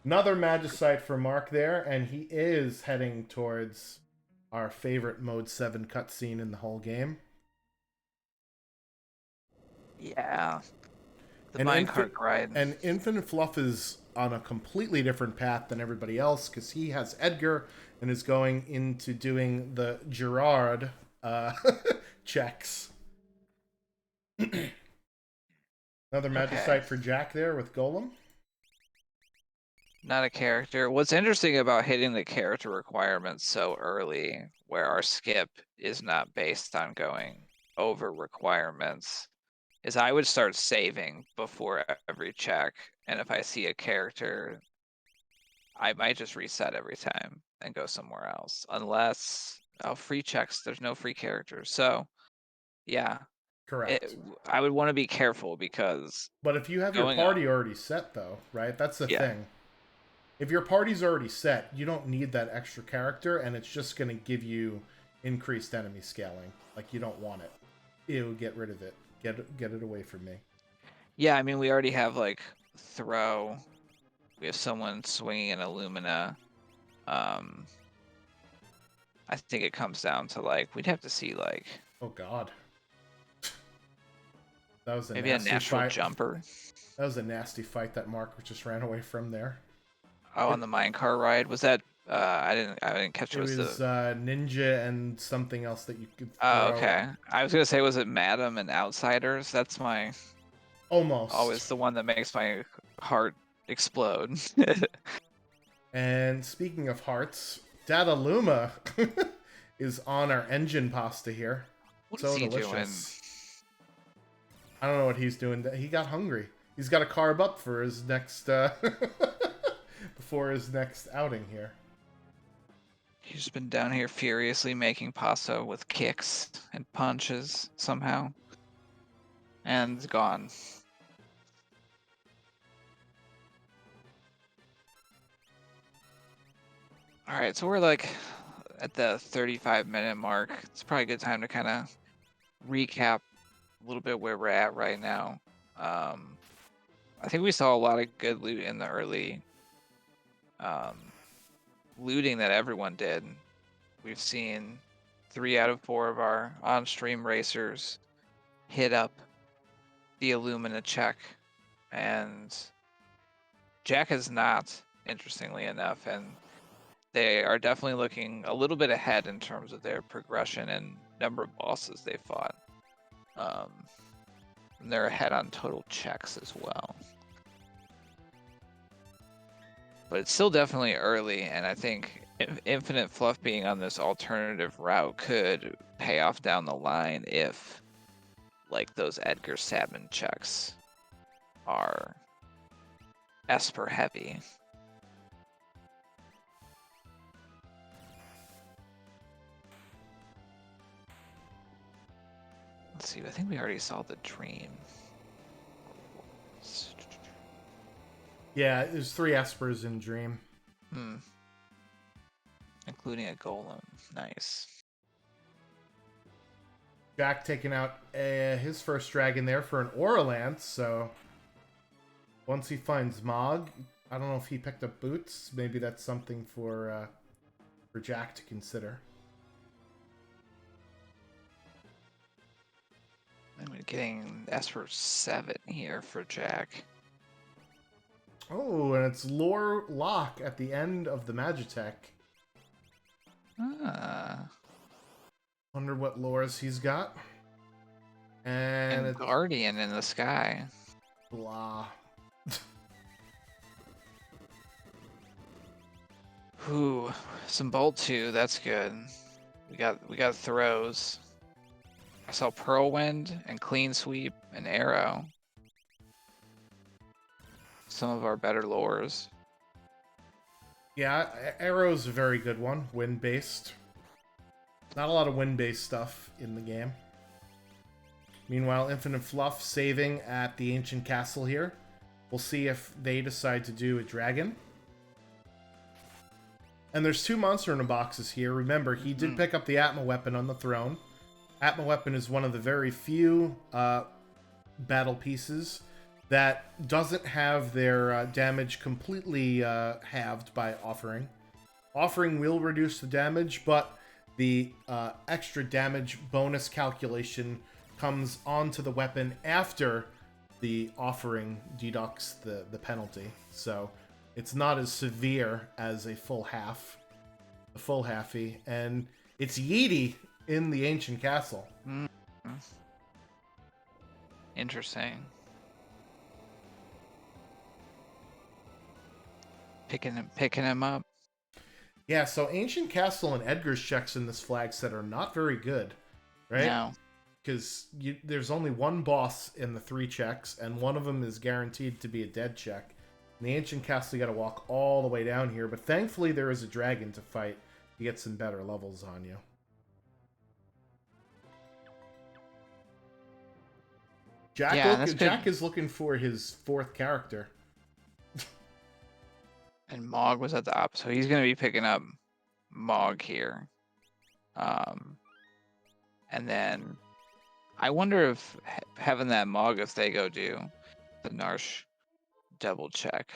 Another Magicite for Mark there, and he is heading towards our favorite Mode 7 cutscene in the whole game. Yeah. The And minecart grind. Infinite Fluff is on a completely different path than everybody else because he has Edgar and is going into doing the Gerard checks. Another Okay. Magicite for Jack there with Golem. Not a character. What's interesting about hitting the character requirements so early, where our skip is not based on going over requirements, is I would start saving before every check. And if I see a character, I might just reset every time and go somewhere else. Unless, oh, free checks, there's no free characters. So, yeah, Correct. I would want to be careful because But if you have your going up, party already set, though, right? That's the yeah, thing. If your party's already set, you don't need that extra character, and it's just going to give you increased enemy scaling. Like, you don't want it. Ew, get rid of it. Get it away from me. yeah, I mean, we already have like throw. We have someone swinging an Illumina. I think it comes down to like we'd have to see like Oh God, that was a maybe a nasty natural fight. jumper. That was a nasty fight that Mark just ran away from there. Oh, on the minecart ride, was that? I didn't catch It it. Was was the? Ninja and something else that you could Oh, throw. okay. I was gonna say, was it Madam and Outsiders? That's my Almost. always the one that makes my heart explode. And speaking of hearts, Data Luma is on our engine pasta here. What is So he delicious. I don't know what he's doing. He got hungry. He's got to carb up for his next before his next outing here. He's been down here furiously making pasta with kicks and punches somehow, and gone. All right, so we're like at the 35-minute mark. It's probably a good time to kind of recap a little bit where we're at right now. I think we saw a lot of good loot in the early looting that everyone did. We've seen 3 out of 4 of our on-stream racers hit up the Illumina check, and Jack has not, interestingly enough, and they are definitely looking a little bit ahead in terms of their progression and number of bosses they fought. And they're ahead on total checks as well. But it's still definitely early, and I think Infinite Fluff being on this alternative route could pay off down the line if, like, those Edgar Sabin checks are Esper heavy. Let's see, I think we already saw the dream. Yeah, there's 3 Espers in Dream. Including a golem. Nice. Jack taking out his first dragon there for an Aura Lance, so once he finds Mog, I don't know if he picked up boots. Maybe that's something for Jack to consider. I'm getting Esper 7 here for Jack. Oh, and it's Lore Lock at the end of the Magitech. Wonder what lores he's got. And it's Guardian in the sky. blah. Ooh, some Bolt 2, that's good. We got throws. I saw Pearlwind and Clean Sweep and Arrow. Some of our better lures. Yeah, Arrow's a very good one. Wind-based. Not a lot of wind-based stuff in the game. Meanwhile, Infinite Fluff saving at the Ancient Castle here. We'll see if they decide to do a dragon. And there's 2 monster in the boxes here. Remember, he did pick up the Atma weapon on the throne. Atma weapon is one of the very few battle pieces that doesn't have their damage completely halved by offering. Offering will reduce the damage, but the extra damage bonus calculation comes onto the weapon after the offering deducts the penalty. So it's not as severe as a full halfie, and it's yeety in the ancient castle. Mm. Interesting. Picking him up. Yeah, so ancient castle and Edgar's checks in this flag set are not very good, right? No. Because there's only one boss in the 3 checks, and one of them is guaranteed to be a dead check. In the ancient castle, you got to walk all the way down here, but thankfully there is a dragon to fight to get some better levels on you. Jack is looking for his 4th character. And Mog was at the op, so he's going to be picking up Mog here. And then I wonder if having that Mog, if they go do the Narsh double check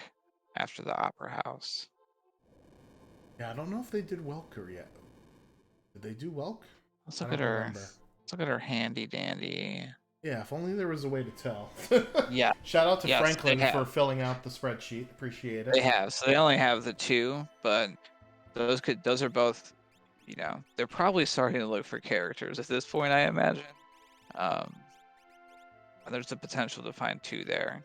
after the Opera House. Yeah, I don't know if they did Welker yet. Did they do Welk? Let's look at her. Let's look at her handy dandy. Yeah, if only there was a way to tell. Yeah. Shout out to Franklin for filling out the spreadsheet. Appreciate it. They have. So they only have the 2, but those are both, you know, they're probably starting to look for characters at this point, I imagine. There's the potential to find 2 there.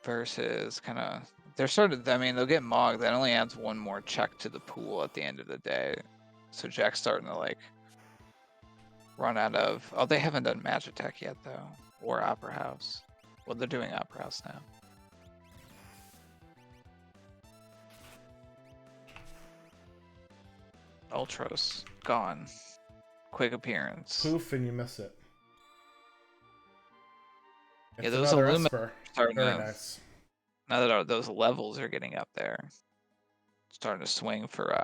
Versus kind of, they're starting, I mean, they'll get Mog. That only adds 1 more check to the pool at the end of the day. So Jack's starting to like run out of. Oh, they haven't done Magitech yet though, or Opera House. Well, they're doing Opera House now. Ultros gone. Quick appearance. Poof, and you miss it. It's yeah, those Illumina starting Very to. nice. Now that those levels are getting up there, starting to swing for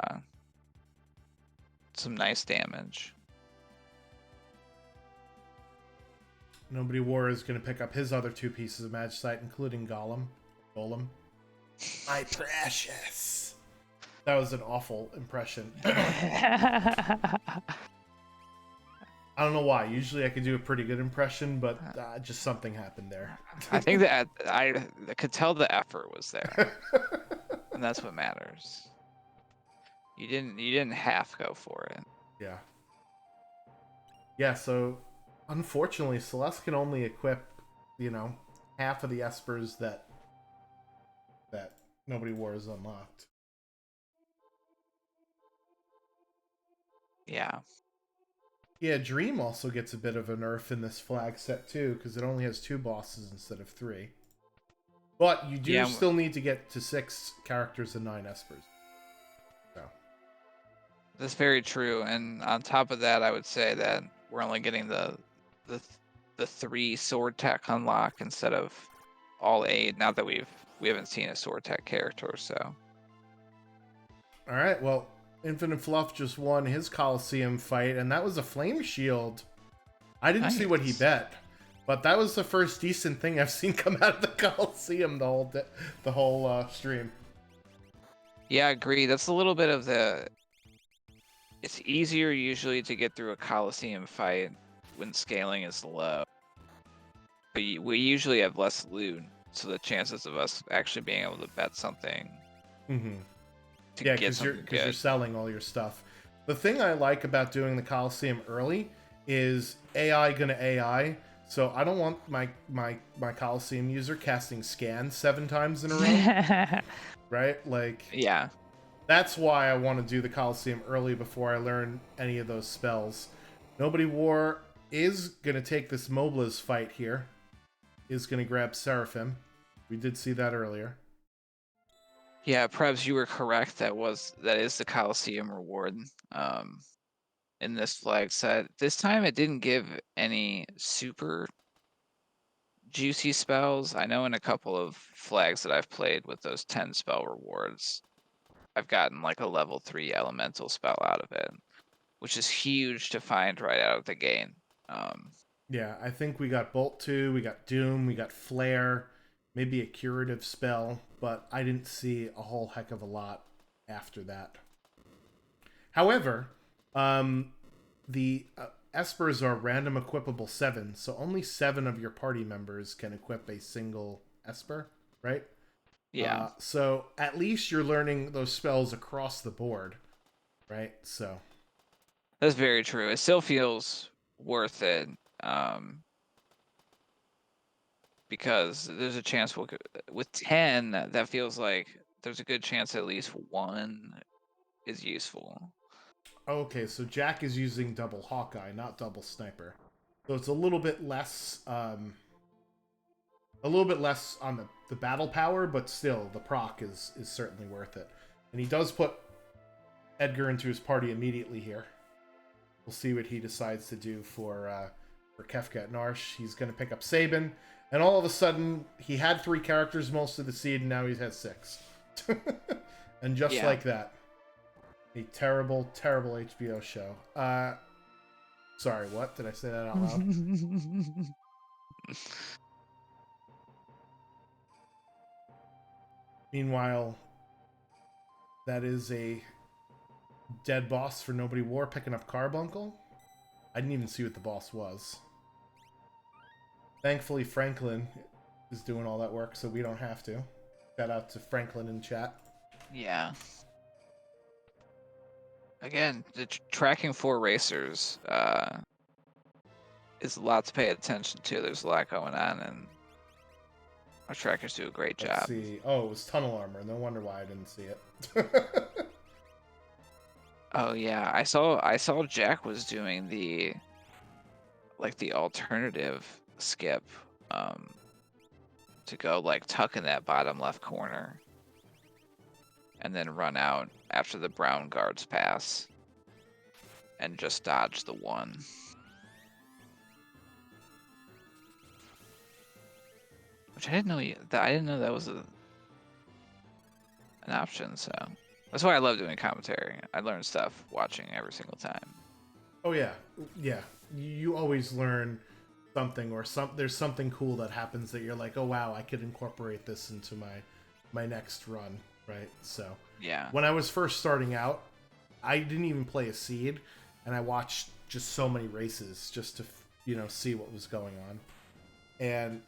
some nice damage. Nobody War is going to pick up his other 2 pieces of Magicite, including Golem. My precious. That was an awful impression. I don't know why. Usually I could do a pretty good impression, but just something happened there. I think that I could tell the effort was there, and that's what matters. You didn't half go for it. Yeah. Yeah, so unfortunately Celes can only equip, you know, half of the espers that Nobody War is unlocked. Yeah. Yeah, Dream also gets a bit of a nerf in this flag set too, because it only has 2 bosses instead of 3. But you do still need to get to 6 characters and 9 espers. So. That's very true, and on top of that, I would say that we're only getting the 3 sword tech unlock instead of all 8. Not that we haven't seen a sword tech character, so. All right, well, Infinite Fluff just won his Coliseum fight, and that was a flame shield. I didn't see what he bet, but that was the first decent thing I've seen come out of the Coliseum the whole stream. Yeah, I agree. That's a little bit of the. It's easier usually to get through a Coliseum fight when scaling is low, but we usually have less loot, so the chances of us actually being able to bet something. Mm-hmm. Yeah, because you're selling all your stuff. The thing I like about doing the Coliseum early is AI gonna AI, so I don't want my Coliseum user casting scan 7 times in a row. Right? Like, yeah. That's why I want to do the Coliseum early before I learn any of those spells. Nobody War is gonna take this Mobliz fight here. Is gonna grab Seraphim. We did see that earlier. Yeah, Prebz, you were correct. That is the Coliseum reward in this flag set. This time it didn't give any super juicy spells. I know in a couple of flags that I've played with those 10 spell rewards, I've gotten like a level 3 elemental spell out of it, which is huge to find right out of the gate. Yeah, I think we got Bolt 2, we got Doom, we got Flare, maybe a curative spell, but I didn't see a whole heck of a lot after that. However, the Espers are random equipable 7, so only 7 of your party members can equip a single Esper, right? Yeah, So at least you're learning those spells across the board, right? So that's very true. It still feels worth it, because there's a chance with 10, that feels like there's a good chance at least one is useful. okay, so Jack is using double Hawkeye, not double Sniper, so it's a little bit less, on the battle power, but still the proc is certainly worth it. And he does put Edgar into his party immediately here. We'll see what he decides to do for Kefka at Narsh. He's going to pick up Sabin, and all of a sudden, he had 3 characters most of the seed, and now he has 6. And just like that, a terrible, terrible HBO show. Sorry, what? Did I say that out loud? Meanwhile, that is a dead boss for Nobody War picking up Carbuncle. I didn't even see what the boss was. Thankfully, Franklin is doing all that work, so we don't have to. Shout out to Franklin in chat. Yeah. Again, the tracking 4 racers is a lot to pay attention to. There's a lot going on, and our trackers do a great job. Let's see. Oh, it was tunnel armor. No wonder why I didn't see it. Oh yeah, I saw Jack was doing the alternative skip, to go like tuck in that bottom left corner and then run out after the brown guards pass and just dodge the 1. Which I didn't know that was an option, so that's why I love doing commentary. I learn stuff watching every single time. Oh yeah, yeah. You always learn something, or there's something cool that happens that you're like, oh wow, I could incorporate this into my next run, right? So yeah, when I was first starting out, I didn't even play a seed, and I watched just so many races just to see what was going on. And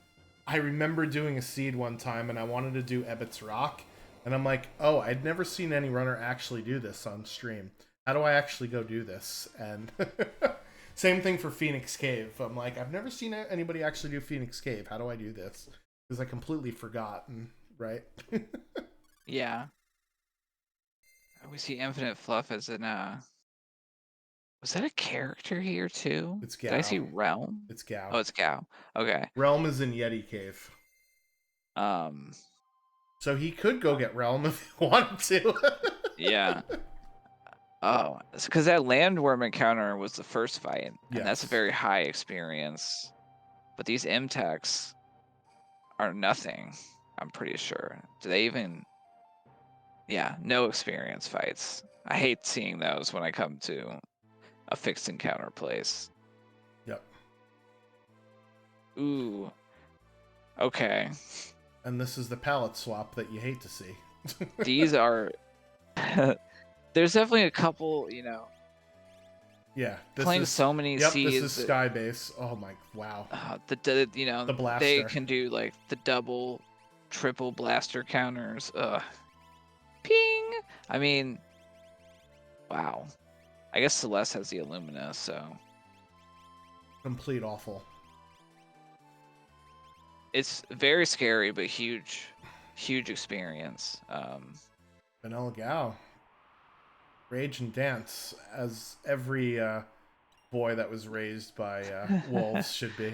I remember doing a seed one time, and I wanted to do Ebbett's Rock, and I'm like, oh, I'd never seen any runner actually do this on stream. How do I actually go do this? And same thing for Phoenix Cave. I'm like, I've never seen anybody actually do Phoenix Cave. How do I do this? Because I completely forgotten, right? yeah. We see Infinite Fluff as an was that a character here too? It's Did I Gao. see Realm? It's Gao. Oh, it's Gao. Okay. Realm is in Yeti Cave. So he could go get Realm if he wanted to. Yeah. Oh, it's because that landworm encounter was the first fight, and that's a Yes. very high experience. But these M-Techs are nothing, I'm pretty sure. Do they even... Yeah, no experience fights. I hate seeing those when I come to a fixed encounter place. Yep. Ooh. Okay. And this is the palette swap that you hate to see. These are... There's definitely a couple, Yeah. Playing so many seeds. This is Skybase. Oh my, wow. The blaster. They can do like the double, triple blaster counters. Ugh. Ping! I mean, wow. I guess Celes has the Illumina, so... Complete awful. It's very scary, but huge experience. Vanilla Gao. Rage and dance, as every boy that was raised by wolves should be.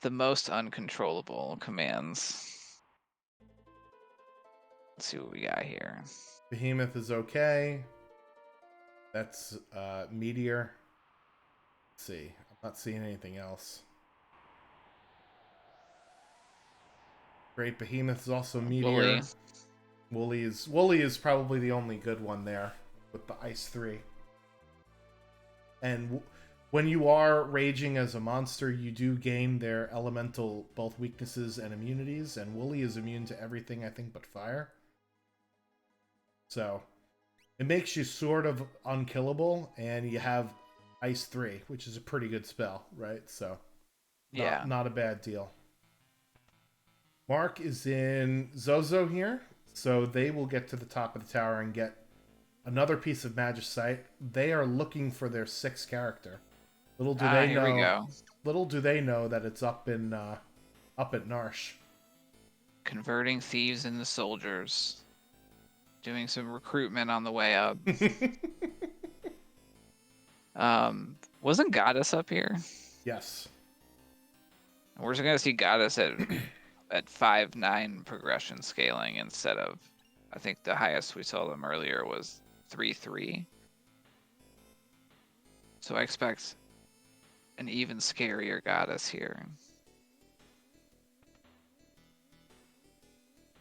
The most uncontrollable commands. Let's see what we got here. Behemoth is okay. That's Meteor. Let's see. I'm not seeing anything else. Great Behemoth is also Meteor. Wooly is probably the only good one there with the Ice 3. And When you are raging as a monster, you do gain their elemental both weaknesses and immunities, and Wooly is immune to everything, I think, but fire. So it makes you sort of unkillable, and you have Ice 3, which is a pretty good spell, right? So Yeah. not a bad deal. Mark is in Zozo here, so they will get to the top of the tower and get another piece of Magicite. They are looking for their 6th character. Little do they Here we know. go. Little do they know that it's up at Narsh. Converting thieves into soldiers. Doing some recruitment on the way up. Wasn't Goddess up here? Yes. We're gonna see Goddess at 5/9 progression scaling instead of, I think the highest we saw them earlier was 3/3. So I expect an even scarier Goddess here.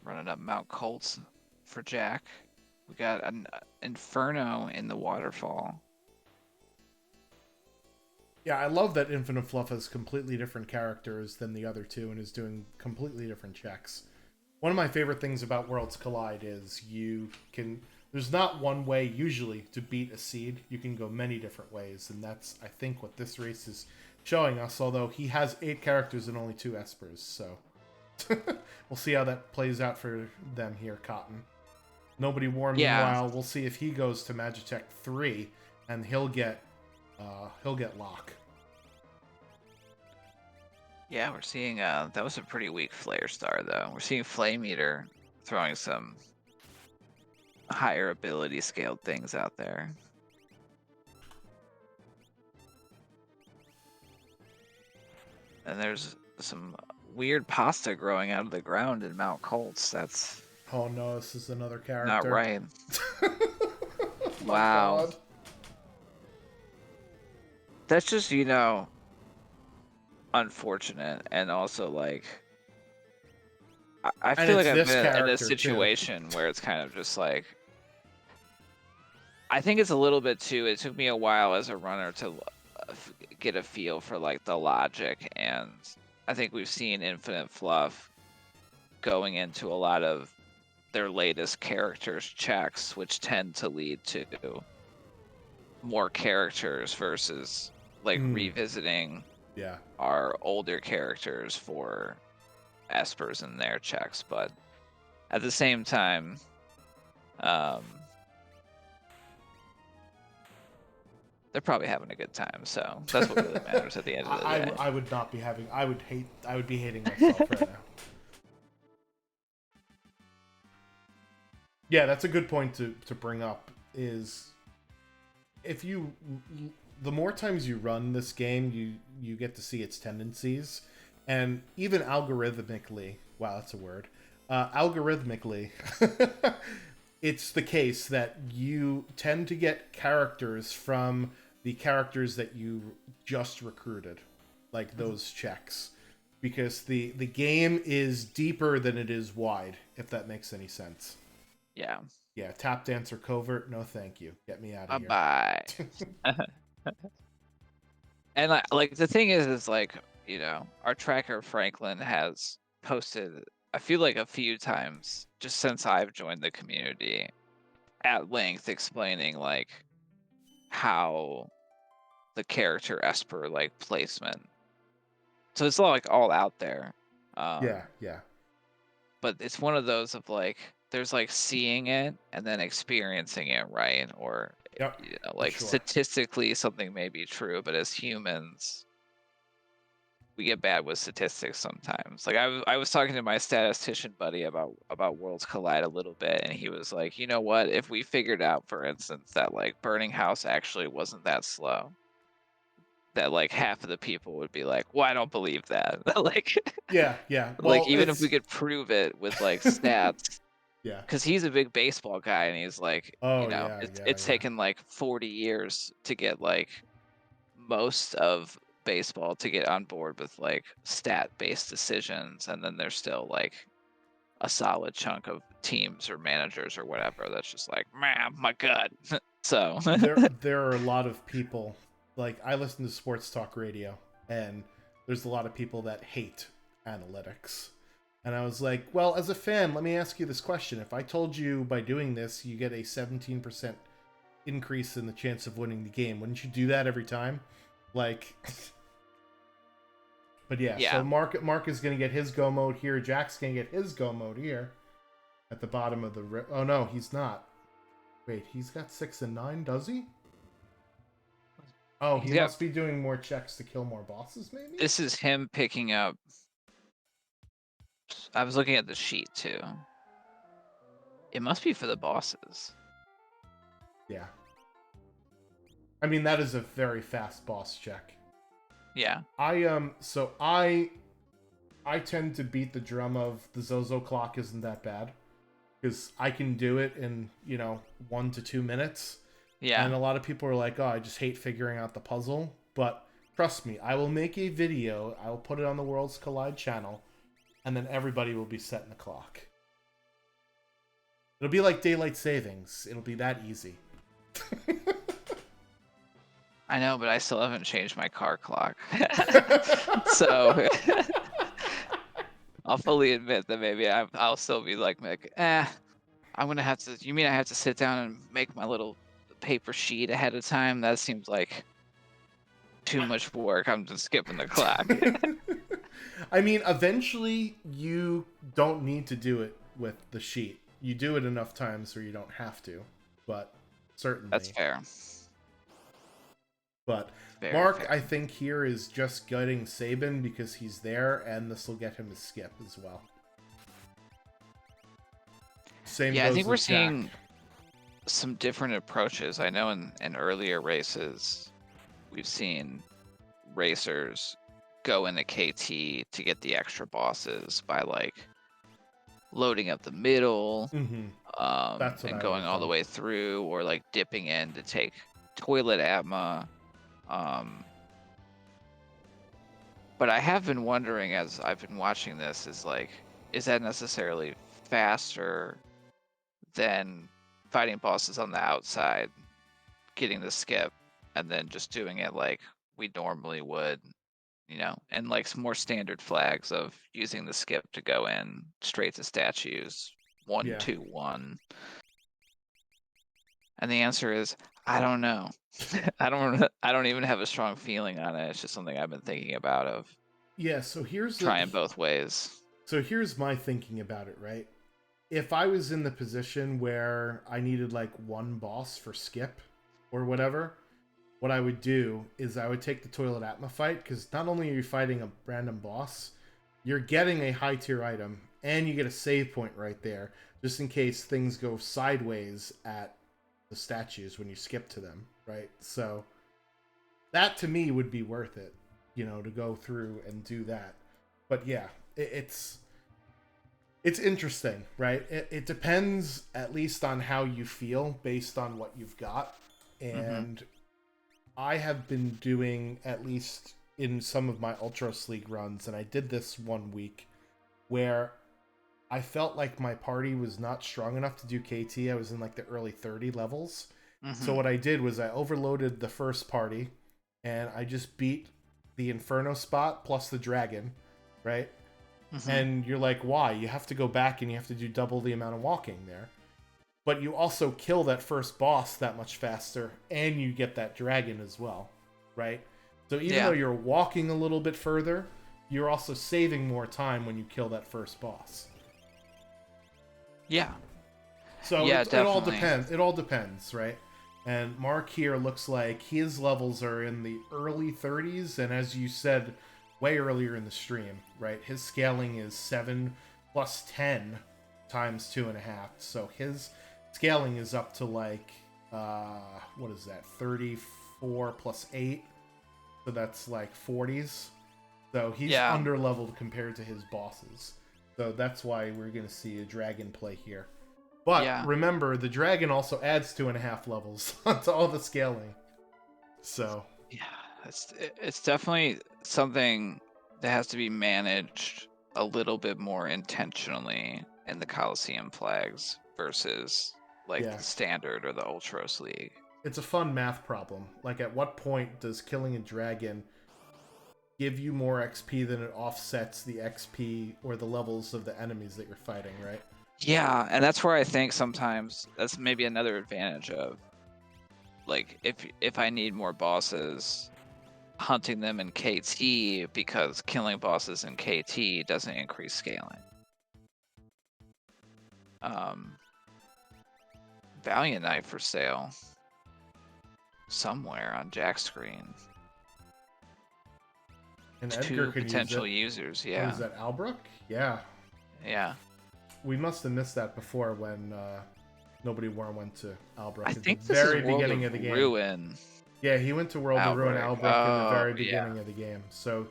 Running up Mount Colts for Jack. We got an Inferno in the waterfall. Yeah, I love that Infinite Fluff has completely different characters than the other two and is doing completely different checks. One of my favorite things about Worlds Collide is there's not one way usually to beat a seed. You can go many different ways, and that's, I think, what this race is showing us, although he has 8 characters and only 2 Espers, so we'll see how that plays out for them here, Cotton. Nobody Warm, meanwhile, we'll see if he goes to Magitech 3, and he'll get Lock. Yeah, we're seeing that was a pretty weak Flare Star though. We're seeing Flame Eater throwing some higher ability scaled things out there. And there's some weird pasta growing out of the ground in Mount Colts. That's Oh no, this is another character. not right. Wow. God. That's just, unfortunate, and also like I feel like I've been in a situation where it's kind of just like, I think it's a little bit too, it took me a while as a runner to get a feel for like the logic, and I think we've seen Infinite Fluff going into a lot of their latest characters checks, which tend to lead to more characters versus like revisiting our older characters for Espers in their checks. But at the same time, they're probably having a good time, so that's what really matters at the end of the day. I would not be having. I would be hating myself right now. Yeah, that's a good point to bring up. Is if the more times you run this game, you get to see its tendencies, and even algorithmically. Wow, that's a word. Algorithmically. It's the case that you tend to get characters from the characters that you just recruited, like those checks, because the game is deeper than it is wide, if that makes any sense. Yeah. Yeah, tap dance or covert, no thank you. Get me out of here. Bye. And like the thing is like, our tracker Franklin has posted, I feel like a few times just since I've joined the community, at length explaining like how the character Esper like placement. So it's not like all out there. Yeah. But it's one of those of like, there's like seeing it and then experiencing it, right? Or like statistically something may be true, but as humans, we get bad with statistics sometimes. Like I was talking to my statistician buddy about Worlds Collide a little bit, and he was like, you know what? If we figured out, for instance, that like Burning House actually wasn't that slow, that like half of the people would be like, well, I don't believe that. Like yeah. Well, like even if we could prove it with like stats. Yeah. Because he's a big baseball guy, and he's like, it's taken like 40 years to get like most of baseball to get on board with like stat-based decisions, and then there's still like a solid chunk of teams or managers or whatever that's just like, man, my gut. So there are a lot of people like I listen to sports talk radio, and there's a lot of people that hate analytics. And I was like, well, as a fan, let me ask you this question. If I told you by doing this you get a 17% increase in the chance of winning the game, wouldn't you do that every time? Like, but yeah, so Yeah. Mark is going to get his go mode here. Jack's going to get his go mode here at the bottom of the... Oh, no, he's not. Wait, he's got 6 and 9, does he? Oh, he Yeah. must be doing more checks to kill more bosses, maybe? This is him picking up. I was looking at the sheet too. It must be for the bosses. Yeah. I mean, that is a very fast boss check. Yeah. I tend to beat the drum of the Zozo clock isn't that bad, because I can do it in 1 to 2 minutes. Yeah. And a lot of people are like, oh, I just hate figuring out the puzzle. But trust me, I will make a video, I will put it on the Worlds Collide channel, and then everybody will be setting the clock. It'll be like daylight savings. It'll be that easy. I know, but I still haven't changed my car clock. So I'll fully admit that maybe I'll still be like, I'm gonna have to. You mean I have to sit down and make my little paper sheet ahead of time? That seems like too much work. I'm just skipping the clock. I mean, eventually you don't need to do it with the sheet. You do it enough times where you don't have to, but certainly. That's fair. But Very Mark, fair. I think here is just gutting Sabin because he's there, and this will get him a skip as well. Same Yeah, I goes think we're with Jack. seeing some different approaches. I know in earlier races, we've seen racers go into KT to get the extra bosses by like loading up the middle, That's what and I going would all the think. way through, or like dipping in to take toilet Atma. But I have been wondering as I've been watching this, is that necessarily faster than fighting bosses on the outside, getting the skip, and then just doing it like we normally would, and like some more standard flags of using the skip to go in straight to statues, 1, Yeah. 2, 1. And the answer is, I don't know. I don't even have a strong feeling on it. It's just something I've been thinking about of Yeah, so trying both ways. So here's my thinking about it, right? If I was in the position where I needed like one boss for skip or whatever, what I would do is I would take the Toilet Atma fight, because not only are you fighting a random boss, you're getting a high tier item, and you get a save point right there, just in case things go sideways at the statues when you skip to them, right? So that to me would be worth it, to go through and do that. But yeah, it's interesting, right? It depends at least on how you feel based on what you've got. And I have been doing, at least in some of my Ultros League runs, and I did this one week where I felt like my party was not strong enough to do KT. I was in like the early 30 levels. So what I did was I overloaded the first party, and I just beat the Inferno spot plus the dragon, right? And you're like, why? You have to go back and you have to do double the amount of walking there. But you also kill that first boss that much faster, and you get that dragon as well, right? So even though you're walking a little bit further, you're also saving more time when you kill that first boss. Yeah. So Yeah, it all definitely. depends. It all depends, right? And Mark here looks like his levels are in the early 30s, and as you said way earlier in the stream, right? His scaling is 7 plus 10 times 2.5. So his scaling is up to like, what is that? 34 plus 8. So that's like 40s. So he's under leveled compared to his bosses. So that's why we're going to see a dragon play here. But remember, the dragon also adds 2.5 levels onto all the scaling. So yeah, it's definitely something that has to be managed a little bit more intentionally in the Coliseum flags versus like the standard or the Ultros League. it's a fun math problem. Like, at what point does killing a dragon give you more XP than it offsets the XP or the levels of the enemies that you're fighting, right? Yeah, and that's where I think sometimes that's maybe another advantage of, like, if I need more bosses, hunting them in KT, because killing bosses in KT doesn't increase scaling. Valiant Knight for sale somewhere on Jack's screen. And Edgar 2 could use potential it. users, What yeah. was that, Albrook? Yeah. Yeah. We must have missed that before when Nobody Warm went to Albrook I at the think this very is World beginning of of the game. Ruin. Yeah, he went to World of Ruin Albrook. Albrook in the Oh, very yeah. beginning of the game. So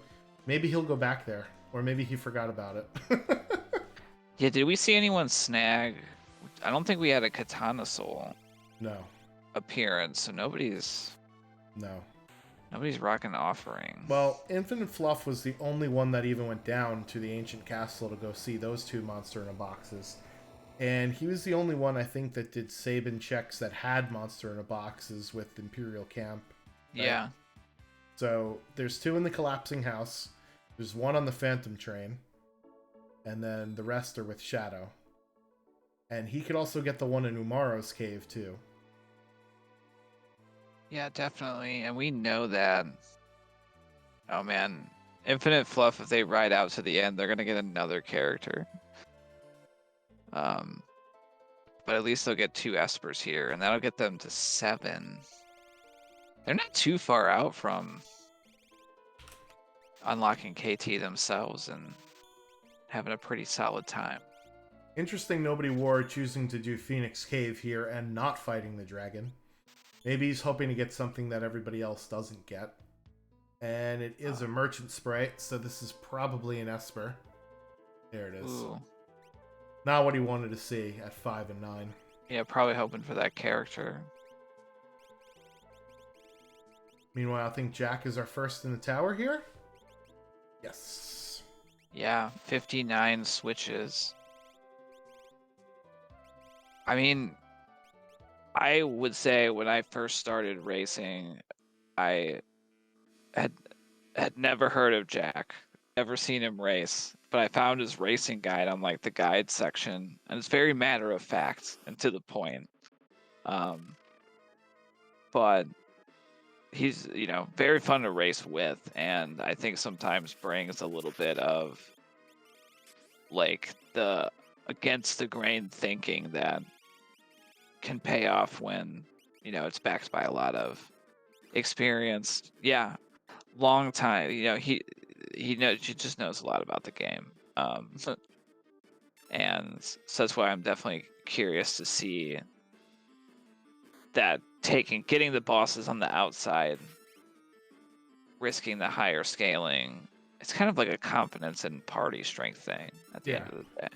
maybe he'll go back there. Or maybe he forgot about it. Yeah, did we see anyone snag? I don't think we had a Katana Soul No. appearance, so nobody's No. rocking offering. Well, Infinite Fluff was the only one that even went down to the Ancient Castle to go see those two Monster in a Boxes. And he was the only one, I think, that did Sabin checks that had Monster in a Boxes with Imperial Camp. Right? Yeah. So there's 2 in the Collapsing House. There's 1 on the Phantom Train. And then the rest are with Shadow. And he could also get the one in Umaro's Cave, too. Yeah, definitely. And we know that. Oh, man. Infinite Fluff, if they ride out to the end, they're going to get another character. But at least they'll get 2 Espers here, and that'll get them to 7. They're not too far out from unlocking KT themselves and having a pretty solid time. Interesting Nobody War choosing to do Phoenix Cave here and not fighting the dragon. Maybe he's hoping to get something that everybody else doesn't get. And it is a Merchant Sprite, so this is probably an Esper. There it is. Ooh. Not what he wanted to see at 5 and 9. Yeah, probably hoping for that character. Meanwhile, I think Jack is our first in the tower here. Yes. Yeah, 59 switches. I mean, I would say when I first started racing, I had never heard of Jack, never seen him race, but I found his racing guide on like the guide section, and it's very matter of fact and to the point. But he's, very fun to race with, and I think sometimes brings a little bit of like the against the grain thinking that can pay off when, it's backed by a lot of experienced, long time. He just knows a lot about the game. And so that's why I'm definitely curious to see that getting the bosses on the outside, risking the higher scaling. It's kind of like a confidence and party strength thing at the end of the day.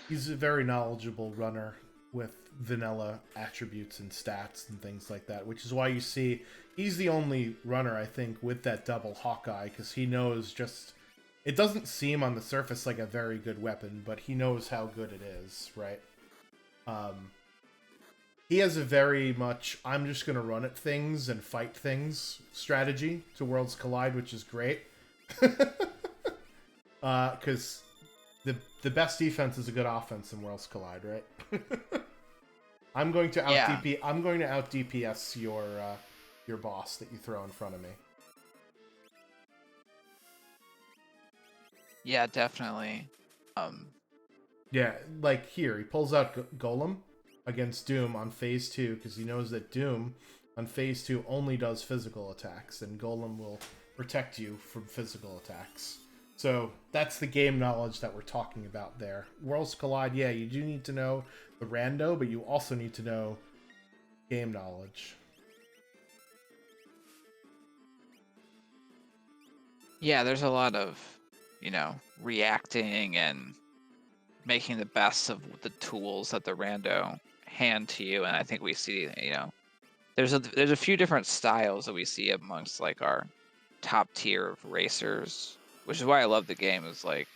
He's a very knowledgeable runner with vanilla attributes and stats and things like that, which is why you see he's the only runner, I think, with that double Hawkeye, because he knows it doesn't seem on the surface like a very good weapon, but he knows how good it is, right? He has a very much, I'm just going to run at things and fight things strategy to Worlds Collide, which is great. Because the best defense is a good offense in Worlds Collide, right? I'm going to out DPS your boss that you throw in front of me. Yeah, definitely. Yeah, like here, he pulls out Golem against Doom on phase 2 because he knows that Doom on phase 2 only does physical attacks, and Golem will protect you from physical attacks. So that's the game knowledge that we're talking about there. Worlds Collide, yeah, you do need to know the rando, but you also need to know game knowledge. Yeah, there's a lot of, reacting and making the best of the tools that the rando hand to you. And I think we see, there's a few different styles that we see amongst like our top tier of racers, which is why I love the game. Is like,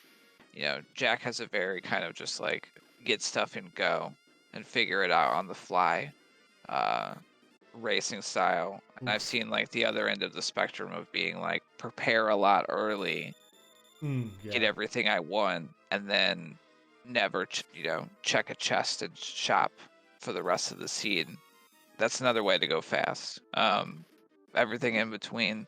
Jack has a very kind of just like get stuff and go and figure it out on the fly racing style, and I've seen like the other end of the spectrum of being like prepare a lot early, get Yeah. everything I want, and then never check a chest and shop for the rest of the seed. That's another way to go fast. Everything in between,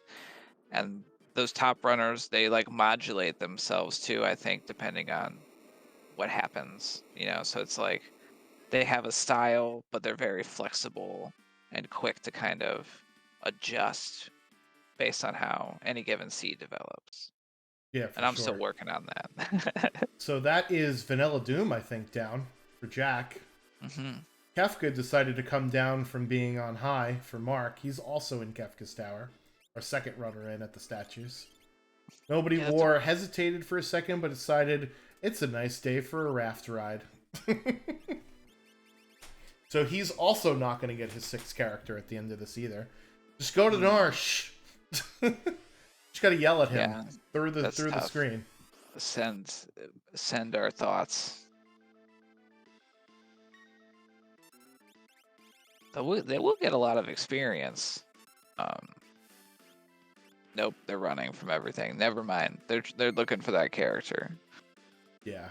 and those top runners, they like modulate themselves too, I think, depending on what happens. So it's like they have a style, but they're very flexible and quick to kind of adjust based on how any given seed develops. Yeah, for And I'm still sure. working on that. So that is Vanilla Doom, I think, down for Jack. Kefka decided to come down from being on high for Mark. He's also in Kefka's tower. Our second runner in at the statues. Nobody Yeah, hesitated for a second, but decided it's a nice day for a raft ride. So he's also not going to get his 6th character at the end of this either. Just go to Narsh. Just got to yell at him through the screen. Send our thoughts. They will get a lot of experience. Nope, they're running from everything. Never mind. They're looking for that character. Yeah.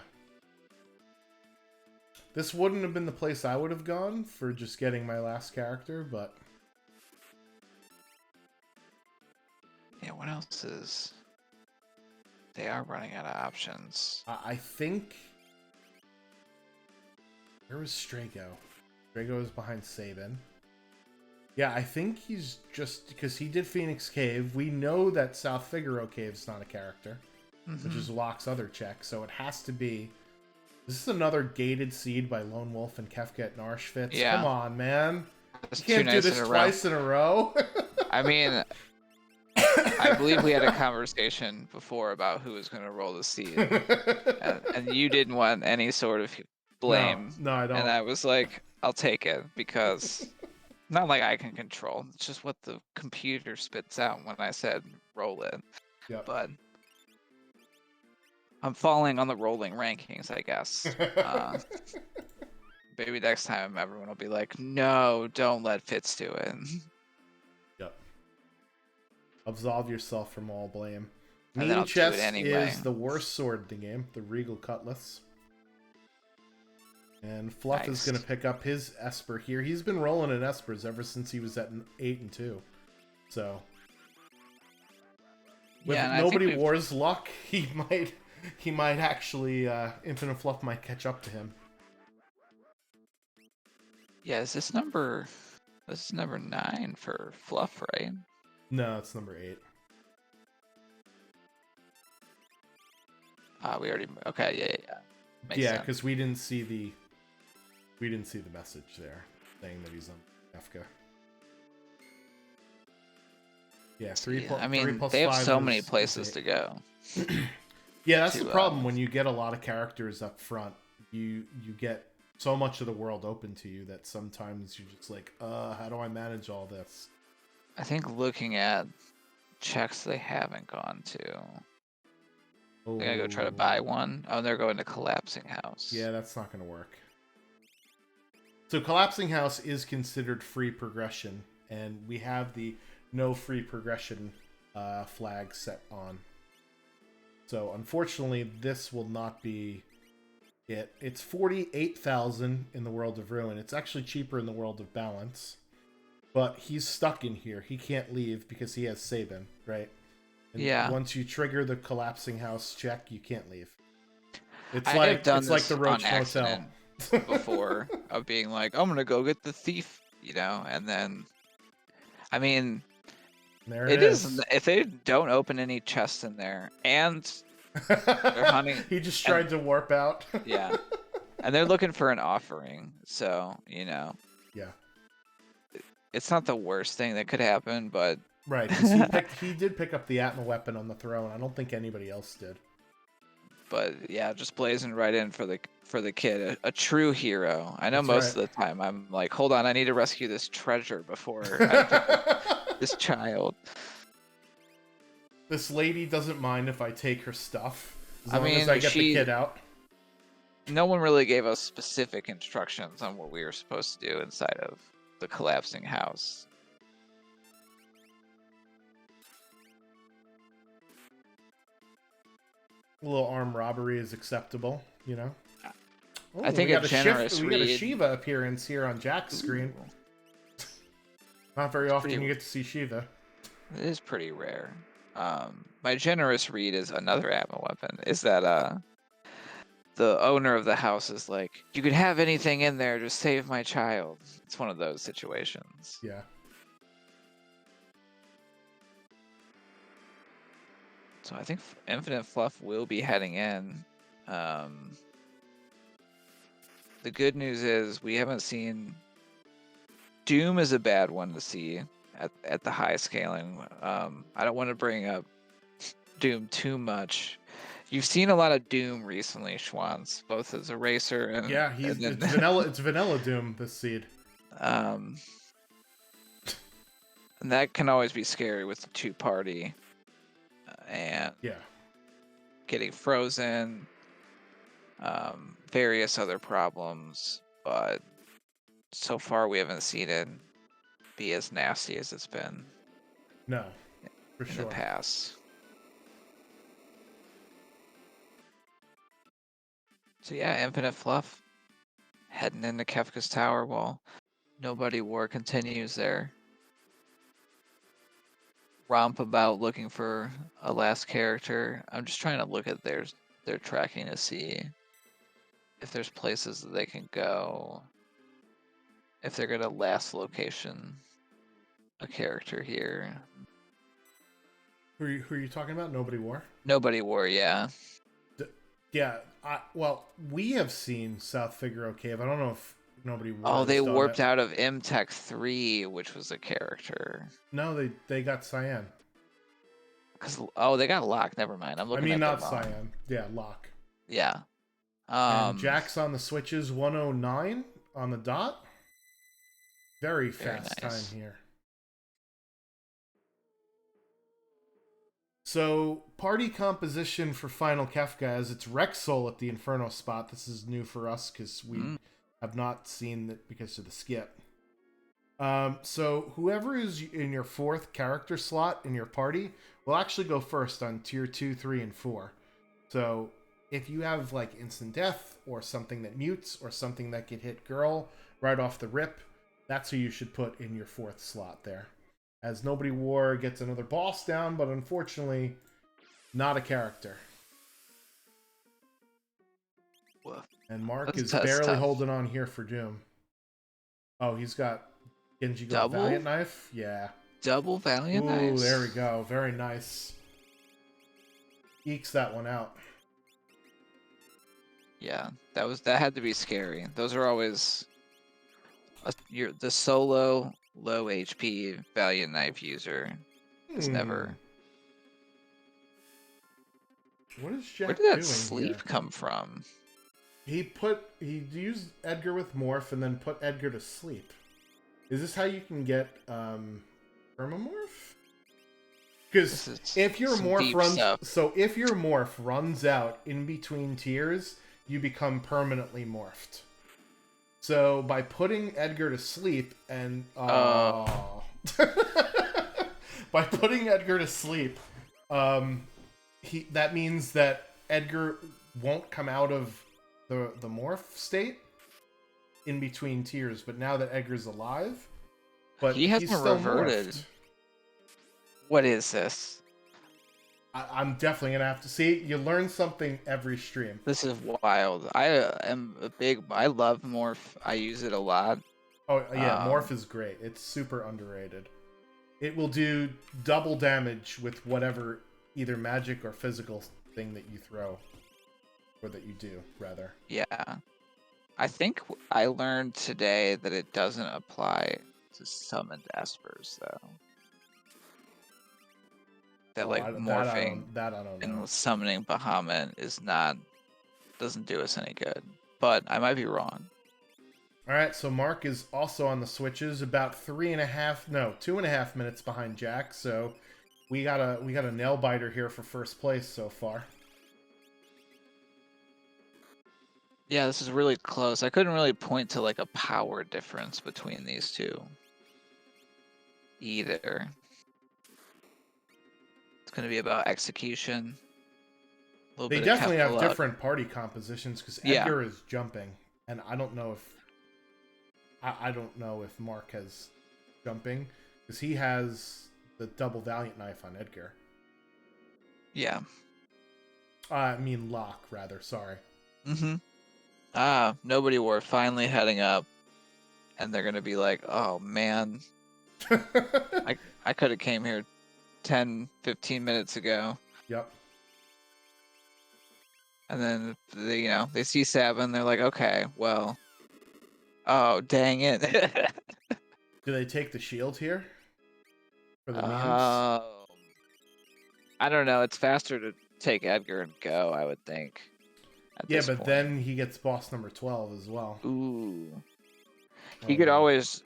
This wouldn't have been the place I would have gone for just getting my last character, but... Yeah, what else is... They are running out of options. I think... Where was Strago? Strago is behind Sabin. Yeah, I think he's just... Because he did Phoenix Cave. We know that South Figaro Cave's not a character. Which is Locke's other check, so it has to be... This is another gated seed by Lone Wolf and Kefka at Narshvitz. Yeah. Come on, man. That's You can't do this twice in a row. I mean, I believe we had a conversation before about who was going to roll the seed. and you didn't want any sort of blame. No, I don't. And I was like, I'll take it because not like I can control. It's just what the computer spits out when I said roll it. Yep. But I'm falling on the rolling rankings, I guess. Maybe next time everyone will be like, no, don't let Fitz do it. Yep. Absolve yourself from all blame. And then I'll do it anyway. Is the worst sword in the game, the Regal Cutlass. And Fluff is going to pick up his Esper here. He's been rolling in Espers ever since he was at 8 and 2. So, with nobody War's luck, he might actually, Infinite Fluff might catch up to him. Yeah, this is number 9 for Fluff, right? No, it's number 8. We already okay, yeah. Makes sense. Because we didn't see the message there saying that he's on Kefka. Yeah, 3 plus. I mean, they have so many places to go. Yeah, that's the problem when you get a lot of characters up front. You get so much of the world open to you that sometimes you're just like, how do I manage all this? I think looking at checks they haven't gone to. They're gonna go try to buy one. Oh, they're going to Collapsing House. Yeah, that's not gonna work. So Collapsing House is considered free progression, and we have the no free progression flag set on. So unfortunately, this will not be it. It's 48,000 in the World of Ruin. It's actually cheaper in the World of Balance. But he's stuck in here. He can't leave because he has Sabin, right? And once you trigger the Collapsing House check, you can't leave. It's like the Roach Motel before of being like, I'm gonna go get the thief, and then I mean there it is. If they don't open any chests in there and they're hunting he just tried to warp out. Yeah. And they're looking for an offering, so Yeah. It's not the worst thing that could happen, but right, he did pick up the Atma weapon on the throne. I don't think anybody else did. But yeah, just blazing right in for the kid, a true hero. I know most of the time I'm like, hold on, I need to rescue this treasure before I pick up this child. This lady doesn't mind if I take her stuff as long as I get the kid out. No one really gave us specific instructions on what we were supposed to do inside of the Collapsing House. A little armed robbery is acceptable, you know. Oh, I we think a got a shift. generous We got a read. Shiva appearance here on Jack's screen. Ooh, Not very it's often pretty. you get to see Shiva. It is pretty rare. My generous read is another ammo weapon. Is that the owner of the house is like, you could have anything in there, just save my child. It's one of those situations. Yeah. So I think Infinite Fluff will be heading in. The good news is we haven't seen. Doom is a bad one to see at the high scaling. I don't want to bring up Doom too much. You've seen a lot of Doom recently, Schwanz, both as a racer and Yeah, and it's then vanilla. It's vanilla Doom. This seed. and that can always be scary with the 2-party and Yeah. getting frozen, various other problems. But so far, we haven't seen it be as nasty as it's been No, for in sure. the past. So yeah, Infinite Fluff heading into Kefka's Tower while Nobody War continues there. Romp about looking for a last character. I'm just trying to look at their tracking to see if there's places that they can go. If they're gonna last location a character here. Who are you talking about? Nobody War? Nobody War, yeah. Yeah. Well, we have seen South Figaro Cave. I don't know if Nobody War Oh, has they done warped it. out of MTech 3, which was a character. No, they got Cyan. They got locked. Never mind. I'm I looking mean, at the not wrong. Cyan. Yeah, Lock. Yeah. And Jack's on the switches 109 on the dot. Very fast nice. time here. So, party composition for Final Kefka as it's Rexol at the Inferno spot. This is new for us because we have not seen it because of the skip. So, whoever is in your 4th character slot in your party will actually go first on tier 2, 3, and 4. So, if you have like instant death or something that mutes or something that can hit girl right off the rip, that's who you should put in your 4th slot there. As Nobody War gets another boss down, but unfortunately, not a character. Woof. And Mark That's is barely tough. holding on here for Doom. Oh, he's got Genji go Double? Valiant Knife? Yeah. Double Valiant Knife? Ooh, there we go. Very nice. Ekes that one out. Yeah, that had to be scary. Those are always the solo low HP Valiant Knife user is never. What is Jack Where did that doing sleep here? come from? He used Edgar with Morph and then put Edgar to sleep. Is this how you can get Permamorph? Because if your morph runs out in between tiers, you become permanently morphed. So by putting Edgar to sleep and by putting Edgar to sleep, that means that Edgar won't come out of the morph state in between tiers. But now that Edgar's alive, but He hasn't he's still reverted. morphed. What is this? I'm definitely gonna have to see. You learn something every stream. This is wild. I love Morph. I use it a lot. Oh yeah, Morph is great. It's super underrated. It will do double damage with whatever either magic or physical thing that you throw. Or that you do, rather. Yeah. I think I learned today that it doesn't apply to summoned espers, though. That morphing I don't know. and summoning Bahamut doesn't do us any good. But I might be wrong. Alright, so Mark is also on the switches, about 2.5 minutes behind Jack, so we got a nail biter here for first place so far. Yeah, this is really close. I couldn't really point to like a power difference between these two either. It's going to be about execution. little They bit of definitely Kefka have luck. different party compositions because Yeah. Edgar is jumping, and I don't know if I don't know if Mark has jumping because he has the double Valiant knife on Edgar. Yeah. I mean Locke, rather. Sorry. Mm-hmm. Nobody were finally heading up, and they're gonna be like, oh man, I could have came here 10, 15 minutes ago. Yep. And then they see Sab and they're like, okay, well, oh dang it. Do they take the shield here for the memes? Um, I don't know. It's faster to take Edgar and go, I would think. At Yeah, this but point. then he gets boss number 12 as well. Ooh. He could always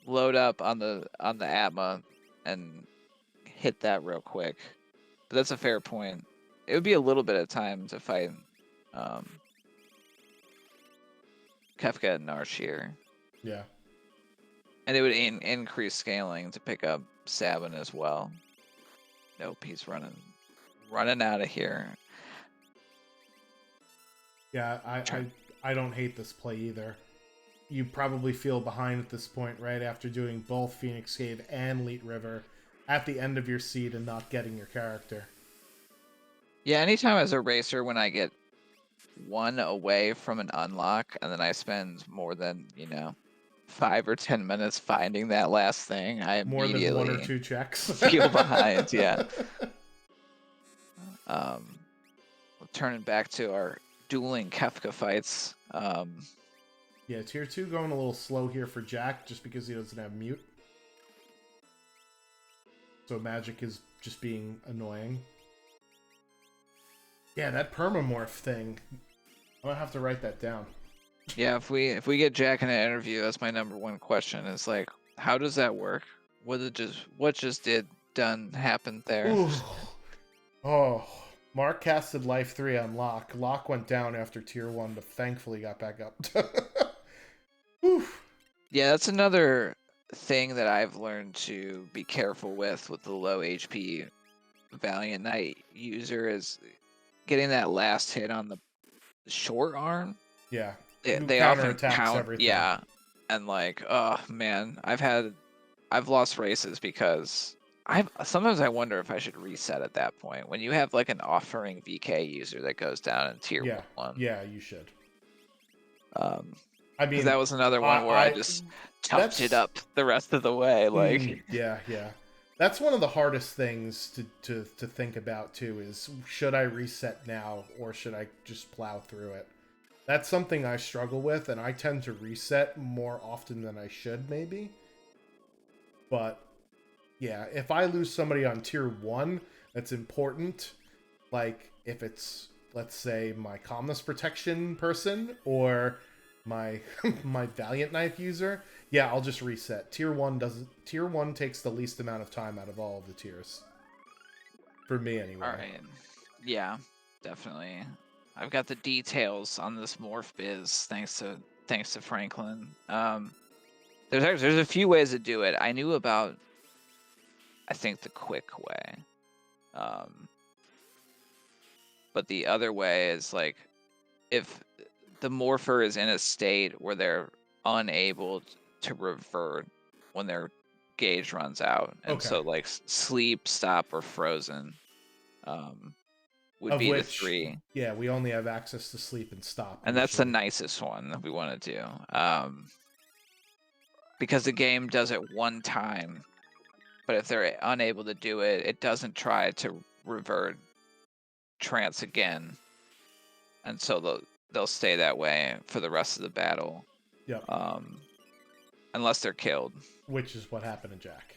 load up on the Atma and hit that real quick. But that's a fair point. It would be a little bit of time to fight Kefka and Narshir. Yeah. And it would increase scaling to pick up Sabin as well. Nope, he's running out of here. Yeah, I don't hate this play either. You probably feel behind at this point, right? After doing both Phoenix Cave and Leet River at the end of your seed and not getting your character. Yeah, anytime as a racer, when I get one away from an unlock, and then I spend more than, 5 or 10 minutes finding that last thing, I More than one or immediately two checks. feel behind, yeah. Turning back to our dueling Kefka fights. Yeah, tier 2 going a little slow here for Jack just because he doesn't have mute. So magic is just being annoying. Yeah, that permamorph thing. I'm gonna have to write that down. Yeah, if we get Jack in an interview, that's my number one question. Is like, how does that work? What just happened there? Ooh. Oh, Mark casted Life 3 on Locke. Locke went down after tier 1, but thankfully got back up. Yeah, that's another thing that I've learned to be careful with the low HP Valiant Knight user is getting that last hit on the short arm. Yeah. They often count. Everything. Yeah. And like, oh man, I've lost races because sometimes I wonder if I should reset at that point. When you have like an offering VK user that goes down in tier 1. Yeah, you should. I mean, that was another one where I just toughed it up the rest of the way. Like, yeah. That's one of the hardest things to think about too. Is should I reset now or should I just plow through it? That's something I struggle with, and I tend to reset more often than I should, maybe. But yeah, if I lose somebody on tier 1, that's important. Like if it's, let's say, my calmness protection person or my my Valiant Knife user, yeah, I'll just reset. Tier 1 takes the least amount of time out of all of the tiers. For me anyway. Alright. Yeah, definitely. I've got the details on this morph biz thanks to Franklin. There's a few ways to do it. I knew about, I think, the quick way. But the other way is like if the morpher is in a state where they're unable to revert when their gauge runs out, and so like sleep, stop, or frozen would be the 3. Yeah, we only have access to sleep and stop, and that's the nicest one that we want to do, because the game does it one time, but if they're unable to do it, it doesn't try to revert trance again, and so they'll stay that way for the rest of the battle. Yep. Unless they're killed. Which is what happened to Jack.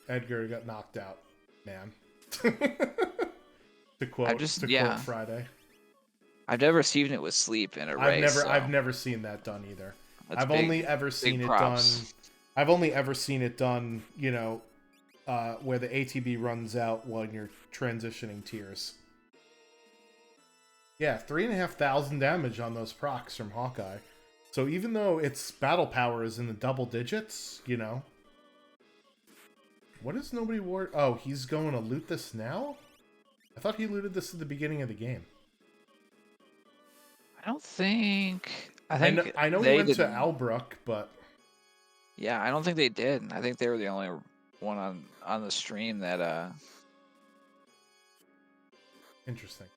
Edgar got knocked out, man. to quote Friday. I've never seen it with sleep in a race. I've never seen that done either. I've only ever seen it done, where the ATB runs out when you're transitioning tiers. Yeah, 3,500 damage on those procs from Hawkeye. So even though its battle power is in the double digits, What is nobody war? Oh, he's going to loot this now? I thought he looted this at the beginning of the game. I don't think. I I know, think I know he they went to didn't. Albrook, but Yeah, I don't think they did. I think they were the only one on the stream that interesting.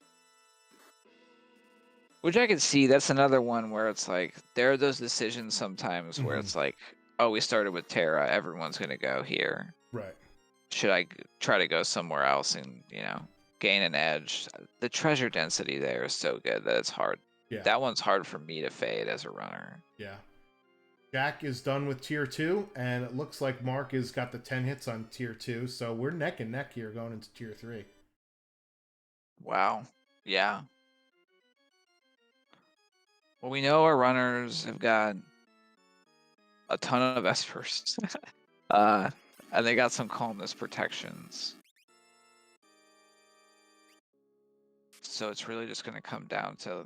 which I could see. That's another one where it's like there are those decisions sometimes where Mhm. it's like, oh, we started with Terra, everyone's gonna go here. Right. Should I try to go somewhere else and gain an edge? The treasure density there is so good that it's hard. Yeah. That one's hard for me to fade as a runner. Yeah. Jack is done with tier 2, and it looks like Mark has got the 10 hits on tier 2, so we're neck and neck here going into tier 3. Wow. Yeah. Well, we know our runners have got a ton of espers. And they got some calmness protections. So it's really just going to come down to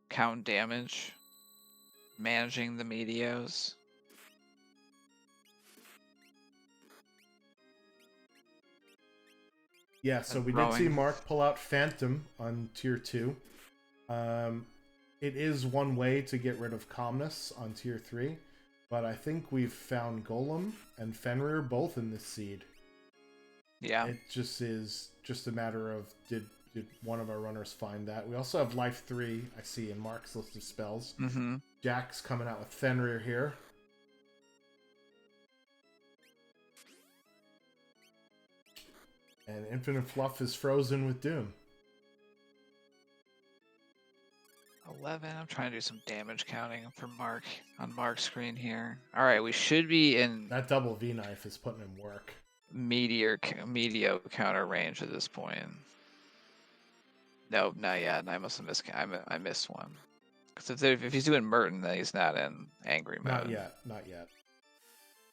count damage, managing the medios. Yeah, so And we did see throwing. Mark pull out Phantom on tier 2. It is one way to get rid of calmness on tier 3, but I think we've found Golem and Fenrir both in this seed. Yeah. It just is just a matter of did one of our runners find that. We also have Life 3, I see, in Mark's list of spells. Mm-hmm. Jack's coming out with Fenrir here. And Infinite Fluff is frozen with Doom. 11. I'm trying to do some damage counting for Mark on Mark's screen here. All right, we should be in That double V knife is putting him work. meteor counter range at this point. Nope, not yet. I must have missed. I missed one. Because if he's doing Merton, then he's not in angry mode. Not yet, not yet.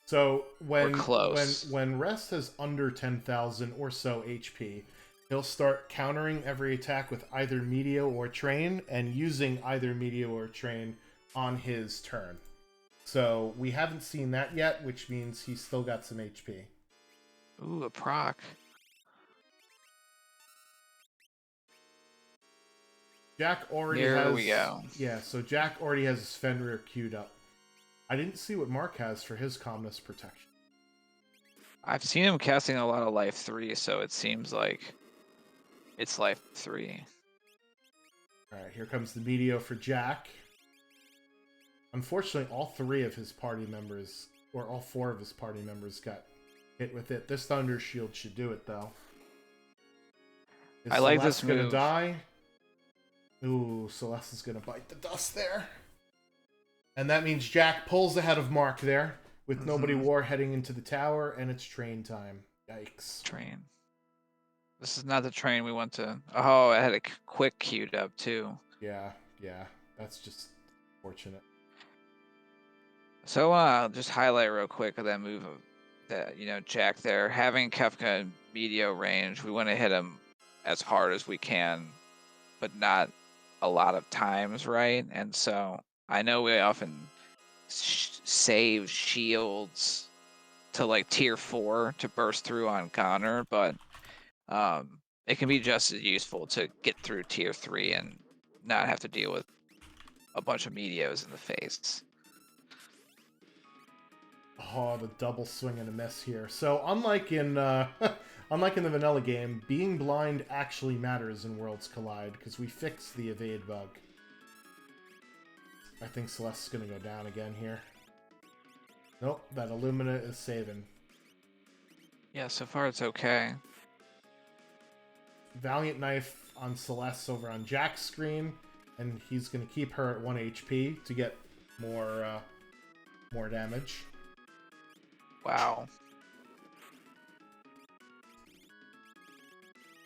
So We're close. when Rest has under 10,000 or so HP, he'll start countering every attack with either Meteo or Train, and using either Meteo or Train on his turn. So we haven't seen that yet, which means he's still got some HP. Ooh, a proc. Jack already There has... we go. Yeah, so Jack already has his Fenrir queued up. I didn't see what Mark has for his calmness protection. I've seen him casting a lot of Life 3, so it seems like it's Life 3. Alright, here comes the Meteo for Jack. Unfortunately, all 3 of his party members, or all 4 of his party members, got hit with it. This Thunder Shield should do it, though. Is I like Celeste this gonna move. die? Ooh, Celeste is gonna bite the dust there. And that means Jack pulls ahead of Mark there, with nobody war heading into the tower, and it's train time. Yikes. Train. This is not the train we went to. Oh, I had a quick queued up, too. Yeah, that's just fortunate. So I'll just highlight real quick of that move of that, Jack there. Having Kefka in medio range, we want to hit him as hard as we can, but not a lot of times, right? And so I know we often save shields to like tier 4 to burst through on Connor, but it can be just as useful to get through tier 3 and not have to deal with a bunch of medios in the face. Oh, the double swing and a miss here. So unlike in unlike in the vanilla game, being blind actually matters in Worlds Collide because we fixed the evade bug. I think Celeste's gonna go down again here. Nope, that Illumina is saving. Yeah, so far it's okay. Valiant Knife on Celeste over on Jack's screen, and he's gonna keep her at 1 HP to get more damage. Wow.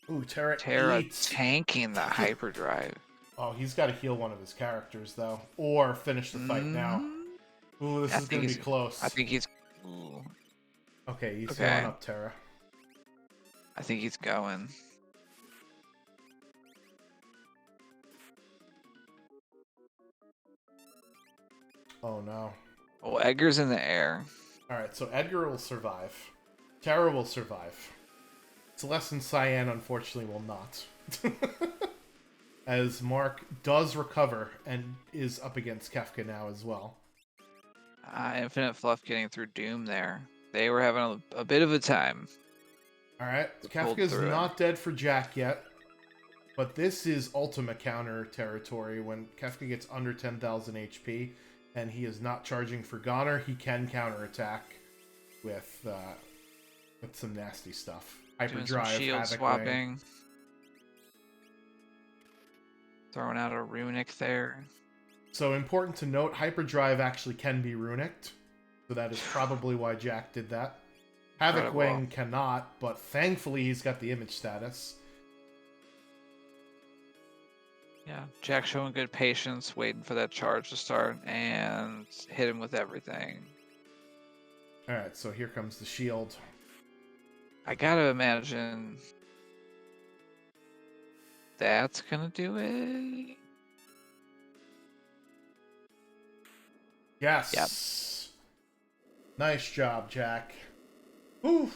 Ooh, Terra eats. Tanking the hyperdrive. Oh, he's got to heal one of his characters, though. Or finish the fight now. Ooh, this is going to be close. I think he's... Ooh. Okay, he's going up, Terra. I think he's going. Oh, no. Oh, Edgar's in the air. Alright, so Edgar will survive. Terra will survive. Celeste and Cyan, unfortunately, will not. As Mark does recover and is up against Kefka now as well. Infinite Fluff getting through Doom there. They were having a bit of a time. Alright, Kefka's not dead for Jack yet. But this is Ultima counter territory. When Kefka gets under 10,000 HP and he is not charging for Goner, he can counterattack with some nasty stuff. Hyperdrive, shield Havoc swapping. Wing. Throwing out a Runic there. So important to note, Hyperdrive actually can be Runicked. So that is probably why Jack did that. Havoc Wing cannot, but thankfully he's got the image status. Yeah, Jack showing good patience, waiting for that charge to start, and hit him with everything. Alright, so here comes the shield. I gotta imagine that's gonna do it. Yes. Yep. Nice job, Jack. Oof.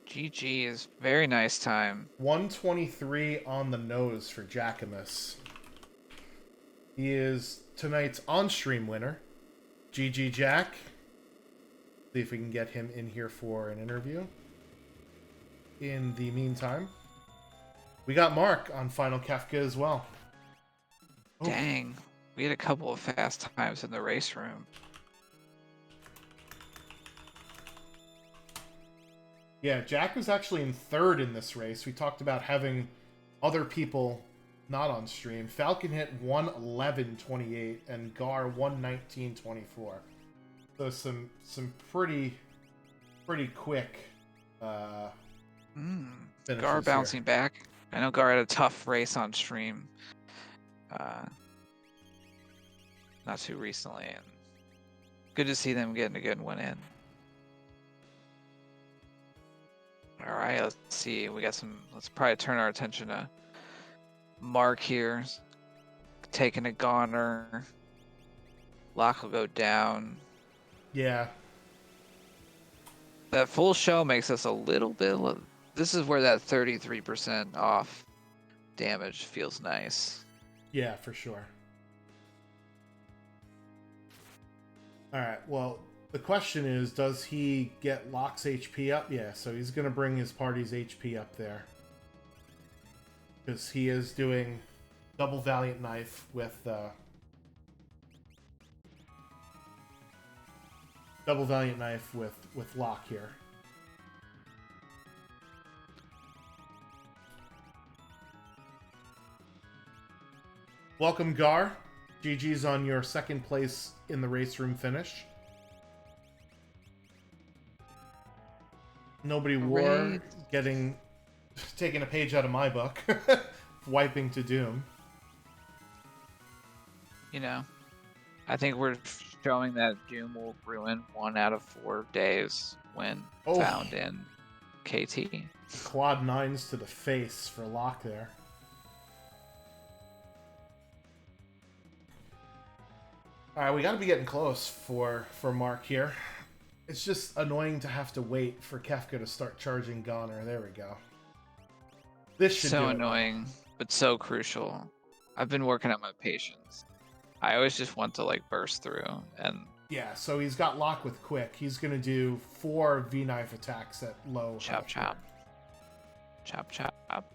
GG is very nice time. 123 on the nose for Jackamus. He is tonight's on-stream winner. GG Jack. See if we can get him in here for an interview. In the meantime, we got Mark on Final Kefka as well. Oh. Dang. We had a couple of fast times in the race room. Yeah, Jack was actually in third in this race. We talked about having other people not on stream. Falcon hit 111.28 and Gar 119.24. So some pretty quick Gar bouncing back. I know Gar had a tough race on stream. Not too recently, and good to see them getting a good one in. All right, let's see. We got some. Let's probably turn our attention to Mark here, taking a goner. Lock will go down. Yeah. That full show makes us a little bit. This is where that 33% off damage feels nice. Yeah, for sure. Alright, well, the question is, does he get Locke's HP up? Yeah, so he's going to bring his party's HP up there. Because he is doing double Valiant Knife with... double Valiant Knife with Locke here. Welcome, Gar. GG's on your second place in the race room finish. Nobody War taking a page out of my book. Wiping to Doom. You know, I think we're showing that Doom will ruin 1 out of 4 days when found in KT. Quad 9s to the face for Locke there. Alright, we gotta be getting close for Mark here. It's just annoying to have to wait for Kefka to start charging Goner. There we go. This should so annoying, but so crucial. I've been working on my patience. I always just want to like burst through and... Yeah, so he's got Locke with Quick. He's gonna do 4 V-Knife attacks at low. Chop, chop. Chop, chop.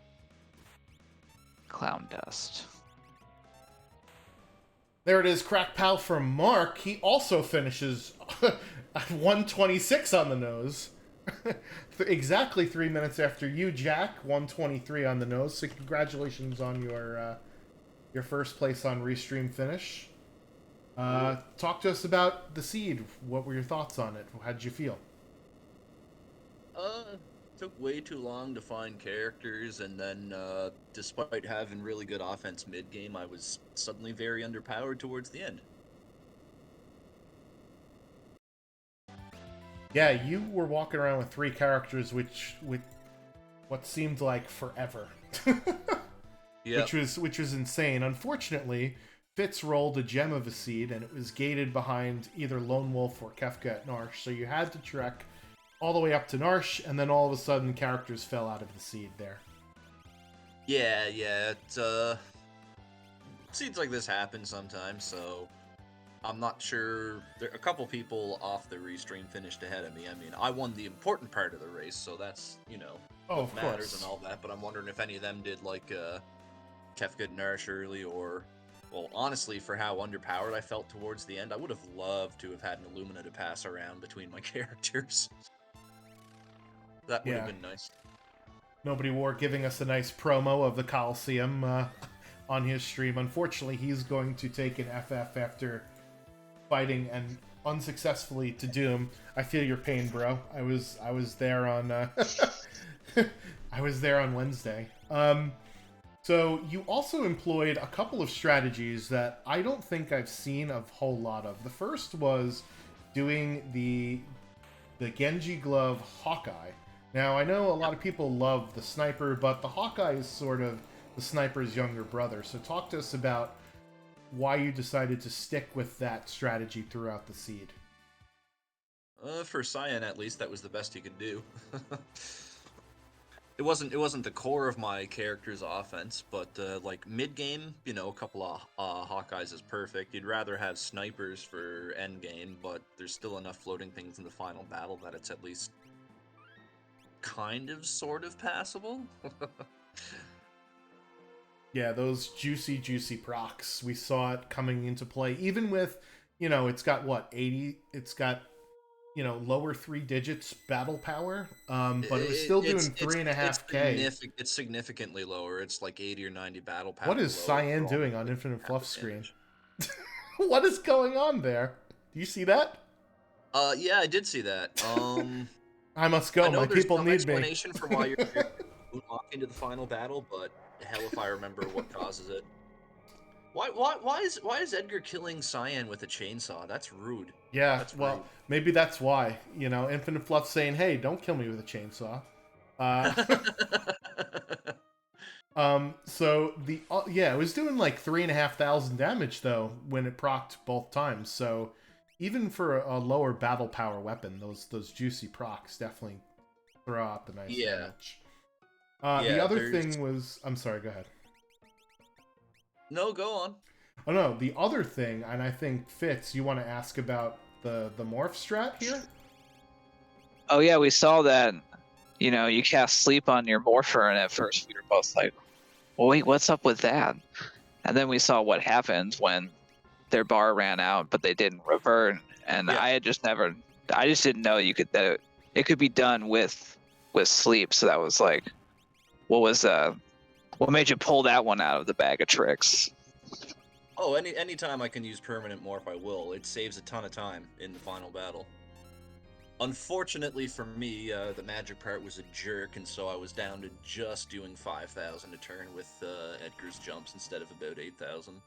Clown dust. There it is, Crack Pal from Mark. He also finishes 126 on the nose. Exactly 3 minutes after you, Jack. 123 on the nose. So congratulations on your first place on Restream finish. Talk to us about the seed. What were your thoughts on it? How did you feel? Took way too long to find characters, and then despite having really good offense mid-game, I was suddenly very underpowered towards the end. Yeah, you were walking around with 3 characters, which what seemed like forever. Yep. Which was insane. Unfortunately, Fitz rolled a gem of a seed, and it was gated behind either Lone Wolf or Kefka at Narsh, so you had to trek all the way up to Narsh, and then all of a sudden characters fell out of the seed there. Yeah, seeds like this happen sometimes, so I'm not sure. A couple people off the restream finished ahead of me. I mean, I won the important part of the race, so that's, Oh, what of matters course. and all that, but I'm wondering if any of them did, like, Kefka Nourish early, or, well, honestly, for how underpowered I felt towards the end, I would have loved to have had an Illumina to pass around between my characters. That would have Yeah. been nice. Nobody War giving us a nice promo of the Coliseum on his stream. Unfortunately, he's going to take an FF after fighting and unsuccessfully to Doom. I feel your pain, bro. I was there on I was there on Wednesday. So you also employed a couple of strategies that I don't think I've seen a whole lot of. The first was doing the Genji Glove Hawkeye. Now, I know a lot of people love the sniper, but the Hawkeye is sort of the sniper's younger brother. So talk to us about why you decided to stick with that strategy throughout the seed. For Cyan, at least, that was the best he could do. It wasn't the core of my character's offense, but like mid game, a couple of Hawkeyes is perfect. You'd rather have snipers for end game, but there's still enough floating things in the final battle that it's at least kind of sort of passable. Yeah, those juicy procs. We saw it coming into play, even with, it's got what, 80? It's got, lower 3 digits battle power, but it was still doing 3.5k. It's significantly lower. It's like 80 or 90 battle power. What is lower Cyan for doing on almost Infinite half Fluff the screen? damage. What is going on there? Do you see that? Yeah, I did see that. I must I go. know My there's people some need me. explanation for why you're moonwalk into the final battle, but hell if I remember what causes it. Why is Edgar killing Cyan with a chainsaw? That's rude. Yeah, That's well, rude. maybe that's why. Infinite Fluff saying, "Hey, don't kill me with a chainsaw." Uh, so it was doing like 3,500 damage though when it procced both times. So even for a lower battle power weapon, those juicy procs definitely throw out the nice damage. The Yeah, other thing was, I'm sorry, go ahead. No, go on. Oh no, the other thing, and I think Fitz, you want to ask about the morph strat here? Oh yeah, we saw that. You cast sleep on your morpher, and at first we were both like, well, wait, what's up with that? And then we saw what happened when their bar ran out, but they didn't revert. And Yeah. I just didn't know that it could be done with sleep. So that was like, what made you pull that one out of the bag of tricks? Oh, anytime I can use permanent morph, I will. It saves a ton of time in the final battle. Unfortunately for me, the magic part was a jerk, and so I was down to just doing 5,000 a turn with Edgar's jumps instead of about 8,000.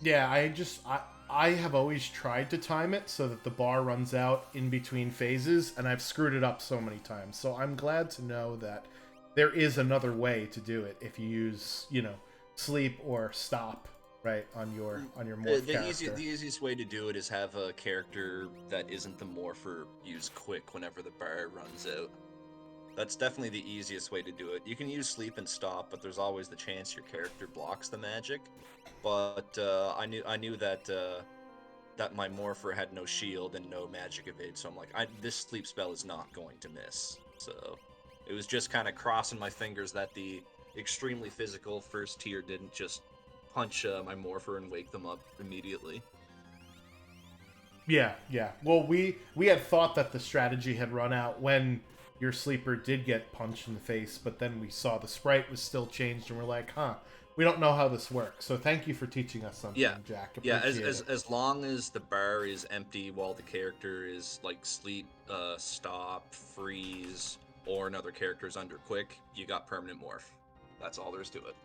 Yeah, I have always tried to time it so that the bar runs out in between phases, and I've screwed it up so many times. So I'm glad to know that there is another way to do it if you use, sleep or stop, right, on your morph character. The easiest way to do it is have a character that isn't the morpher use quick whenever the bar runs out. That's definitely the easiest way to do it. You can use sleep and stop, but there's always the chance your character blocks the magic. But I knew that that my morpher had no shield and no magic evade, so I'm like, this sleep spell is not going to miss. So it was just kind of crossing my fingers that the extremely physical first tier didn't just punch my morpher and wake them up immediately. Yeah. Well, we had thought that the strategy had run out when your sleeper did get punched in the face, but then we saw the sprite was still changed, and we're like, we don't know how this works. So thank you for teaching us something, Jack. Appreciate it. As long as the bar is empty while the character is like sleep, stop, freeze, or another character is under quick, you got permanent morph. That's all there is to it.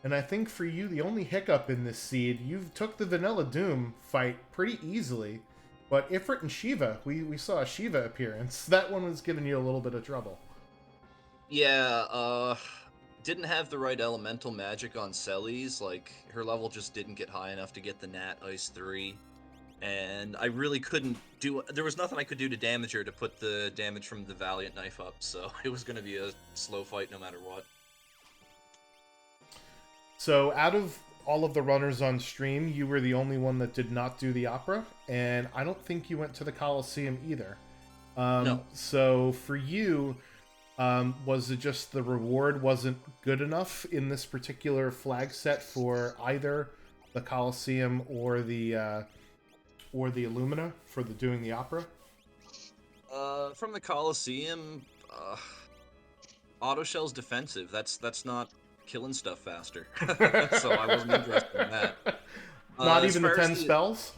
And I think for you, the only hiccup in this seed, you took the Vanilla Doom fight pretty easily. But Ifrit and Shiva, we saw a Shiva appearance. That one was giving you a little bit of trouble. Yeah, didn't have the right elemental magic on Celes. Like, her level just didn't get high enough to get the Nat Ice 3. and I really couldn't do. There was nothing I could do to damage her to put the damage from the Valiant Knife up, so it was going to be a slow fight no matter what. So out of all of the runners on stream, you were the only one that did not do the opera, and I don't think you went to the Coliseum either. No. So for you, was it just the reward wasn't good enough in this particular flag set for either the Coliseum or the Illumina for the doing the opera? From the Coliseum, auto shell's defensive. That's not killing stuff faster. So I wasn't interested in that. Not even the 10 spells?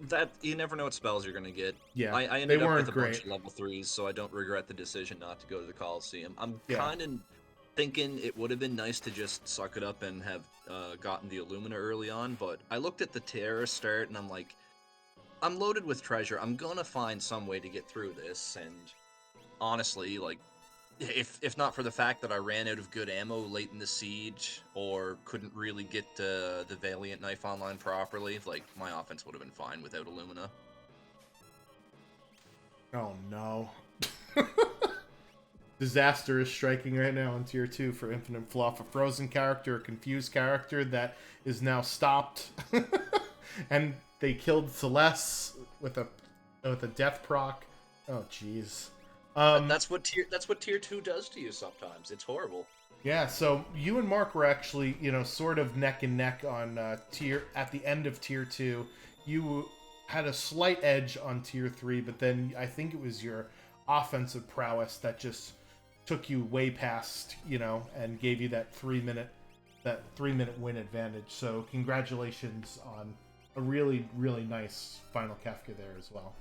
That you never know what spells you're gonna get. Yeah, I ended up with a great. bunch of level 3s, so I don't regret the decision not to go to the Coliseum. I'm Yeah. kind of thinking it would have been nice to just suck it up and have gotten the Illumina early on, but I looked at the Terra start and I'm like, I'm loaded with treasure. I'm gonna find some way to get through this, and honestly, like, if not for the fact that I ran out of good ammo late in the siege, or couldn't really get the Valiant Knife online properly, like, my offense would have been fine without Illumina. Oh no. Disaster is striking right now in Tier 2 for Infinite Fluff. A frozen character, a confused character that is now stopped. And they killed Celes with a death proc. Oh jeez. That's what tier 2 does to you sometimes. It's horrible. Yeah, so you and Mark were actually, sort of neck and neck on at the end of Tier 2. You had a slight edge on Tier 3, but then I think it was your offensive prowess that just took you way past, and gave you that 3-minute win advantage. So congratulations on a really, really nice final Kefka there as well.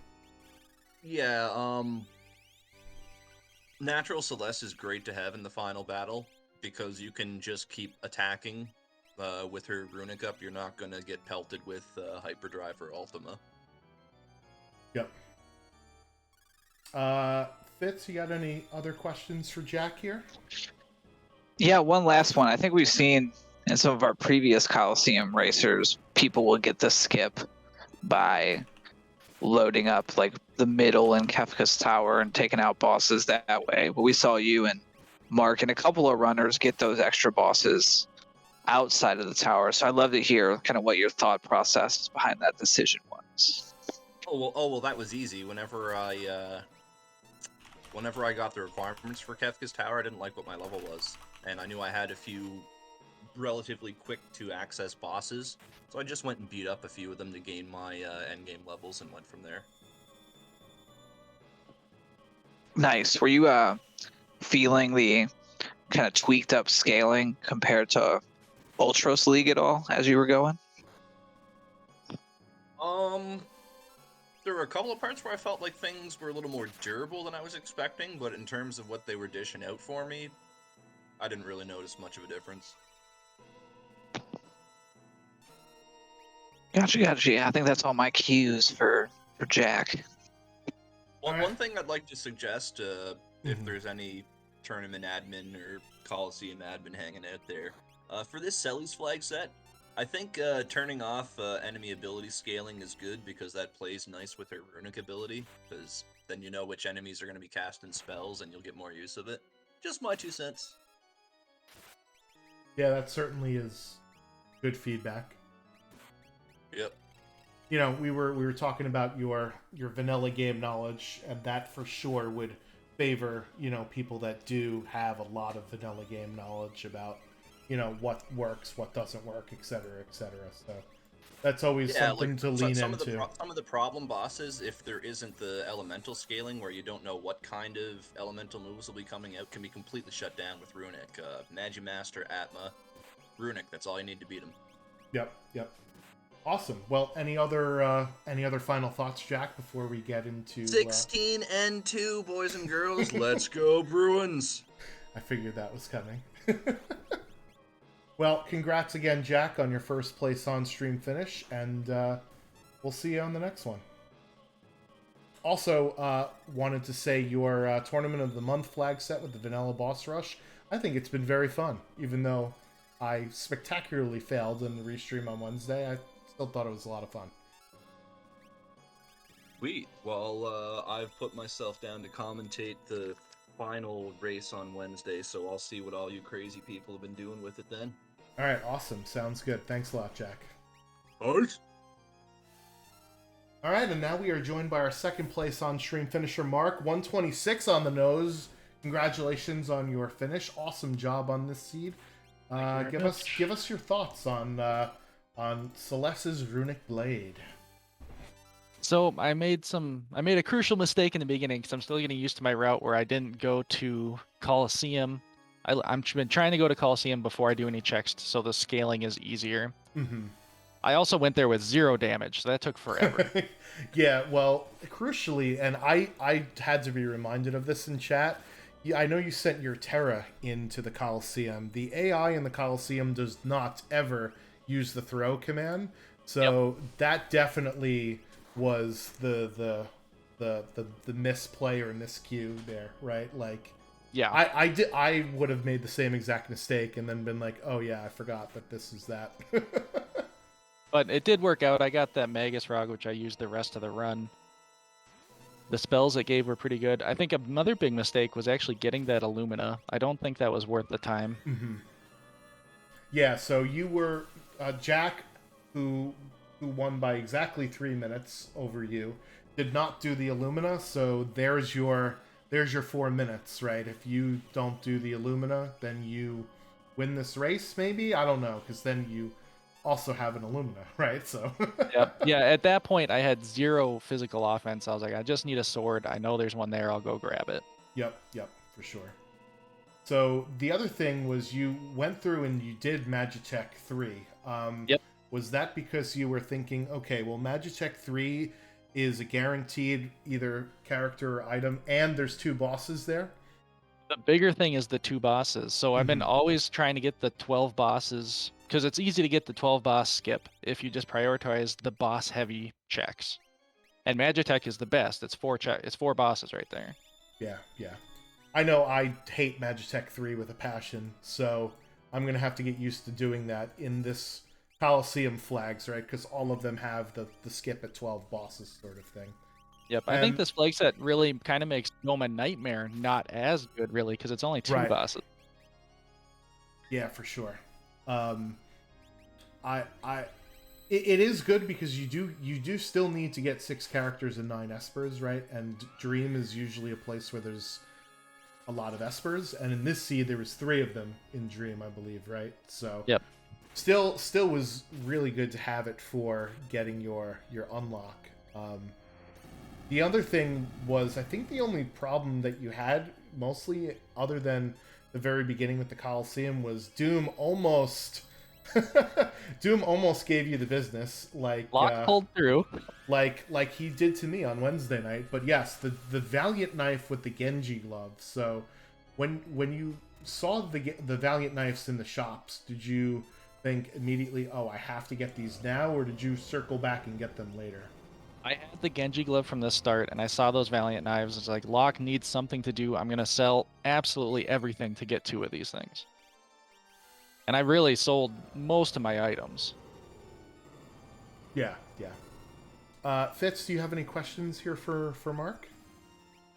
Yeah, Natural Celes is great to have in the final battle, because you can just keep attacking with her Runic up. You're not going to get pelted with Hyperdrive or Ultima. Yep. Fitz, you got any other questions for Jack here? Yeah, one last one. I think we've seen in some of our previous Coliseum racers, people will get the skip by loading up like the middle in Kefka's Tower and taking out bosses that way. But we saw you and Mark and a couple of runners get those extra bosses outside of the tower. So I'd love to hear kind of what your thought process behind that decision was. Oh well, that was easy. Whenever I got the requirements for Kefka's Tower, I didn't like what my level was, and I knew I had a few relatively quick to access bosses, so I just went and beat up a few of them to gain my endgame levels and went from there. Nice. Were you feeling the kind of tweaked up scaling compared to Ultros League at all as you were going? There were a couple of parts where I felt like things were a little more durable than I was expecting, but in terms of what they were dishing out for me, I didn't really notice much of a difference. Gotcha. Yeah, I think that's all my cues for Jack. Well, one thing I'd like to suggest, if there's any tournament admin or Coliseum admin hanging out there, for this Celes flag set, I think turning off enemy ability scaling is good, because that plays nice with her Runic ability, because then you know which enemies are going to be casting spells and you'll get more use of it. Just my 2 cents. Yeah, that certainly is good feedback. Yep. We were talking about your vanilla game knowledge, and that for sure would favor, people that do have a lot of vanilla game knowledge about, what works, what doesn't work, etc., etc. So that's always something to lean into. Some of the problem bosses, if there isn't the elemental scaling where you don't know what kind of elemental moves will be coming out, can be completely shut down with Runic. Magimaster, Atma, Runic, that's all you need to beat him. Yep. Awesome. Well, any other final thoughts, Jack, before we get into 16-2, boys and girls? Let's go, Bruins! I figured that was coming. Well, congrats again, Jack, on your first place on stream finish, and we'll see you on the next one. Also, wanted to say your Tournament of the Month flag set with the Vanilla Boss Rush, I think it's been very fun. Even though I spectacularly failed in the restream on Wednesday, I still thought it was a lot of fun. Sweet. Well, I've put myself down to commentate the final race on Wednesday, so I'll see what all you crazy people have been doing with it then. All right, awesome. Sounds good. Thanks a lot, Jack. Alright. All right, and now we are joined by our second place on stream finisher, Mark. 126 on the nose. Congratulations on your finish. Awesome job on this seed. Give us your thoughts on Celes's Runic Blade. So I made a crucial mistake in the beginning because I'm still getting used to my route where I didn't go to Coliseum. I've been trying to go to Coliseum before I do any checks, so the scaling is easier. Mm-hmm. I also went there with 0 damage, so that took forever. Yeah, well, crucially, and I had to be reminded of this in chat. I know you sent your Terra into the Coliseum. The AI in the Coliseum does not ever use the throw command, so that definitely was the misplay or miscue there, right? Like, yeah, I would have made the same exact mistake and then been like, oh yeah, I forgot that this is that. but it did work out. I got that Magus Rog, which I used the rest of the run. The spells it gave were pretty good. I think another big mistake was actually getting that Illumina. I don't think that was worth the time. Mm-hmm. Yeah, so you were Jack, who won by exactly 3 minutes over you, did not do the Illumina, so there's your 4 minutes, right? If you don't do the Illumina, then you win this race, maybe? I don't know, because then you also have an Illumina, right? So Yep. Yeah, at that point I had 0 physical offense. I was like, I just need a sword. I know there's one there. I'll go grab it. Yep, for sure. So the other thing was you went through and you did Magitech 3. Yep. Was that because you were thinking, okay, well, Magitech 3 is a guaranteed either character or item, and there's 2 bosses there? The bigger thing is the 2 bosses. So I've been always trying to get the 12 bosses, because it's easy to get the 12 boss skip if you just prioritize the boss heavy checks. And Magitech is the best. It's 4 bosses right there. Yeah. I know I hate Magitech 3 with a passion, so I'm going to have to get used to doing that in this Coliseum flags, right? Because all of them have the skip at 12 bosses sort of thing. Yep, I think this flag set really kind of makes Gnome Nightmare not as good, really, because it's only 2 bosses. Yeah, for sure. It is good because you do still need to get 6 characters and 9 espers, right? And Dream is usually a place where there's a lot of espers, and in this seed there was 3 of them in Dream, I believe, right? So yep. Still was really good to have it for getting your unlock. The other thing was, I think the only problem that you had, mostly, other than the very beginning with the Coliseum, was Doom almost gave you the business, like Lock pulled through, like he did to me on Wednesday night. But yes, the Valiant Knife with the Genji glove. So when you saw the Valiant Knives in the shops, did you think immediately, oh, I have to get these now, or did you circle back and get them later? I had the Genji glove from the start, and I saw those Valiant Knives. It's like, Locke needs something to do. I'm going to sell absolutely everything to get 2 of these things. And I really sold most of my items. Yeah. Fitz, do you have any questions here for Mark?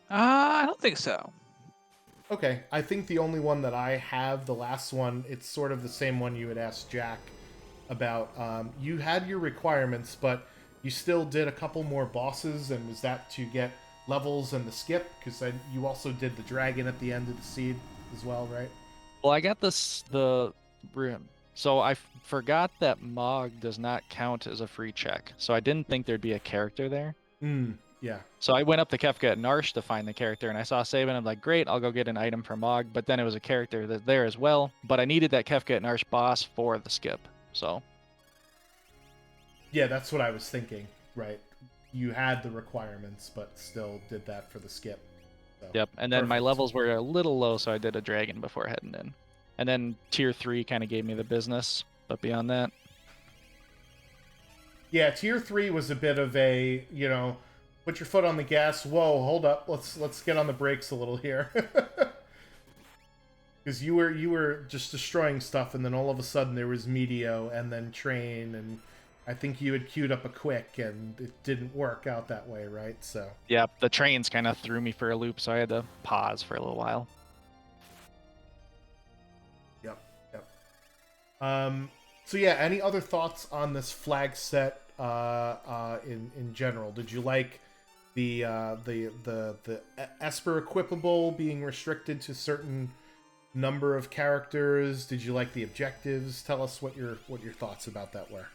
I don't think so. Okay, I think the only one that I have, the last one, it's sort of the same one you had asked Jack about. You had your requirements, but you still did a couple more bosses, and was that to get levels and the skip? Because you also did the dragon at the end of the seed as well, right? Well, I got the room. So I forgot that Mog does not count as a free check. So I didn't think there'd be a character there. Yeah. So I went up to Kefka at Narsh to find the character, and I saw Saban. I'm like, great, I'll go get an item for Mog. But then it was a character there as well. But I needed that Kefka at Narsh boss for the skip. So. Yeah, that's what I was thinking, right? You had the requirements, but still did that for the skip. So, yep, and then my perfect. levels were a little low, so I did a dragon before heading in. And then tier 3 kind of gave me the business, but beyond that. Yeah, tier 3 was a bit of a, put your foot on the gas. Whoa, hold up. Let's get on the brakes a little here. Because you were just destroying stuff, and then all of a sudden there was Meteo, and then Train, and I think you had queued up a quick, and it didn't work out that way, right? So Yeah, the trains kind of threw me for a loop, so I had to pause for a little while. Yep. So yeah, any other thoughts on this flag set in general? Did you like the Esper equipable being restricted to certain number of characters? Did you like the objectives? Tell us what your thoughts about that were.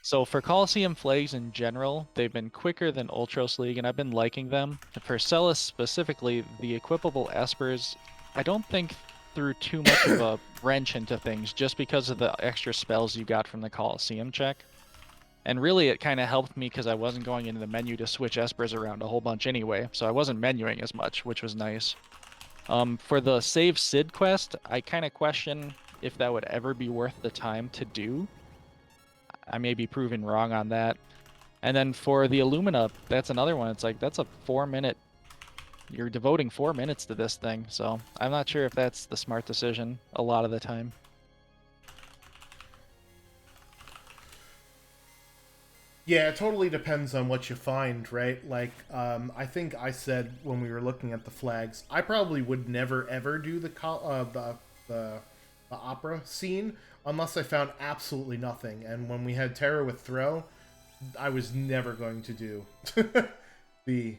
So for Coliseum flags in general, they've been quicker than Ultros League, and I've been liking them. For Celes specifically, the equipable Espers, I don't think threw too much of a wrench into things just because of the extra spells you got from the Coliseum check. And really, it kind of helped me because I wasn't going into the menu to switch Espers around a whole bunch anyway, so I wasn't menuing as much, which was nice. For the Save Sid quest, I kind of question if that would ever be worth the time to do. I may be proven wrong on that. And then for the Illumina, that's another one. It's like, that's a 4-minute... You're devoting 4 minutes to this thing, so I'm not sure if that's the smart decision a lot of the time. Yeah, it totally depends on what you find, right? Like, I think I said when we were looking at the flags, I probably would never ever do the opera scene unless I found absolutely nothing. And when we had Terror with Throw, I was never going to do the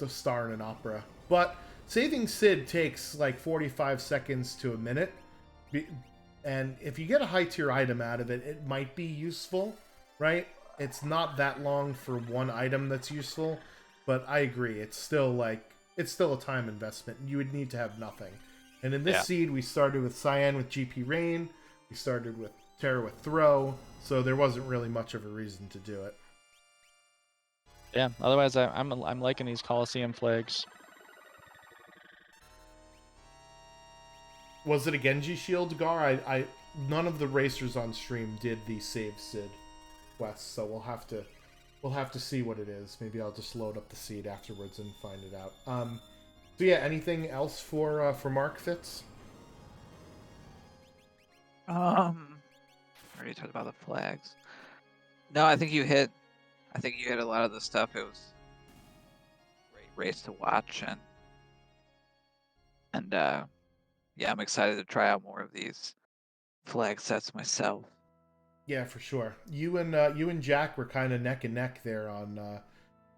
star in an opera. But saving Sid takes like 45 seconds to a minute, and if you get a high tier item out of it, it might be useful, right? It's not that long for one item that's useful, but I agree. It's still a time investment. You would need to have nothing. And in this seed, we started with Cyan with GP Rain. We started with Terror with Throw. So there wasn't really much of a reason to do it. Yeah, otherwise I'm liking these Coliseum flags. Was it a Genji shield, Gar? I none of the racers on stream did the Save Sid quest, so we'll have to see what it is. Maybe I'll just load up the seed afterwards and find it out. So yeah, anything else for Mark Fitz? Already talked about the flags. No, I think you hit a lot of the stuff. It was a great race to watch, and yeah, I'm excited to try out more of these flag sets myself. Yeah, for sure. You and Jack were kind of neck and neck there on.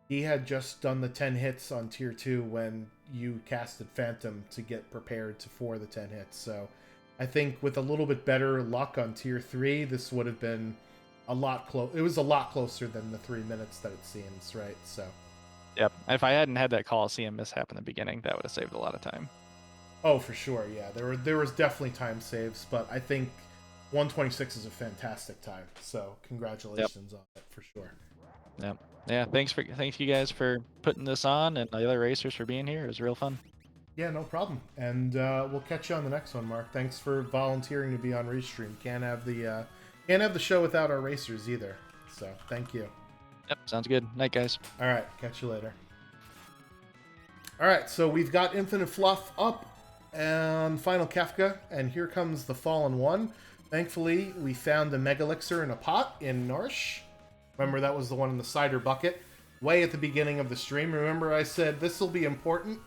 He had just done the 10 hits on tier 2 when you casted Phantom to get prepared for the 10 hits. So I think with a little bit better luck on tier 3, this would have been a lot close. It was a lot closer than the 3 minutes that it seems, right? So. Yep. If I hadn't had that Coliseum mishap in the beginning, that would have saved a lot of time. Oh, for sure. Yeah, there was definitely time saves, but I think 126 is a fantastic time. So congratulations on it for sure. Yep. Yeah. Thanks you guys for putting this on, and the other racers for being here. It was real fun. Yeah, no problem. And we'll catch you on the next one, Mark. Thanks for volunteering to be on Restream. Can't have the show without our racers either. So thank you. Yep. Sounds good. Night, guys. All right. Catch you later. All right. So we've got Infinite Fluff up and Final Kefka, and here comes the Fallen One. Thankfully, we found the Mega Elixir in a pot in Norsh. Remember, that was the one in the cider bucket way at the beginning of the stream. Remember, I said this will be important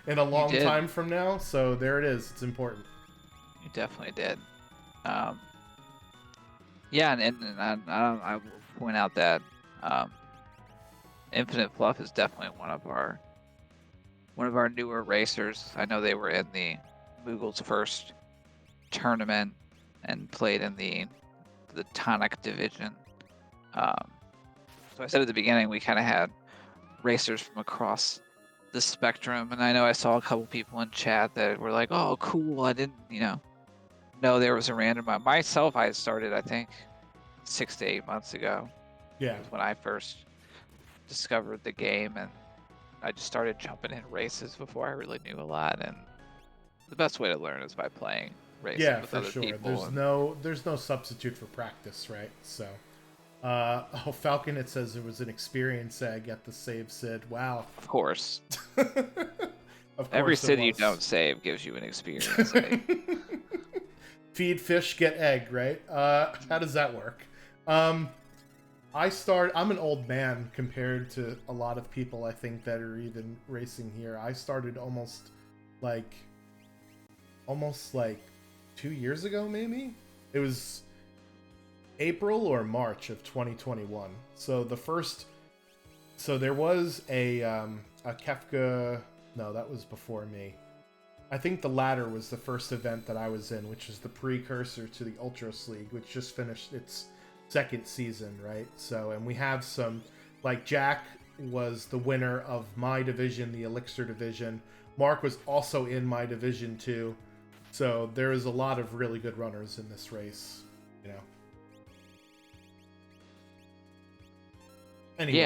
in a long time from now. So there it is. It's important. You definitely did. Yeah, and I will point out that Infinite Fluff is definitely one of our newer racers. I know they were in the Moogle's first tournament and played in the tonic division. So I said at the beginning we kind of had racers from across the spectrum, and I know I saw a couple people in chat that were like, "Oh, cool! I didn't, know there was a randomizer." Myself, I started I think 6 to 8 months ago. Yeah, when I first discovered the game, and I just started jumping in races before I really knew a lot. And the best way to learn is by playing races with other people. There's no substitute for practice, right? So, Falcon, it says it was an experience egg at the Save Sid. Wow. Of course. Of course Every Sid you don't save gives you an experience egg. Feed fish, get egg, right? How does that work? I'm an old man compared to a lot of people I think that are even racing here. I started almost like 2 years ago, maybe. It was April or March of 2021. So there was a Kefka. No, that was before me. I think the latter was the first event that I was in, which is the precursor to the Ultras League, which just finished its second season, right? So, and we have some, like Jack was the winner of my division, the Elixir division. Mark was also in my division too. So there is a lot of really good runners in this race, you know. Anyway.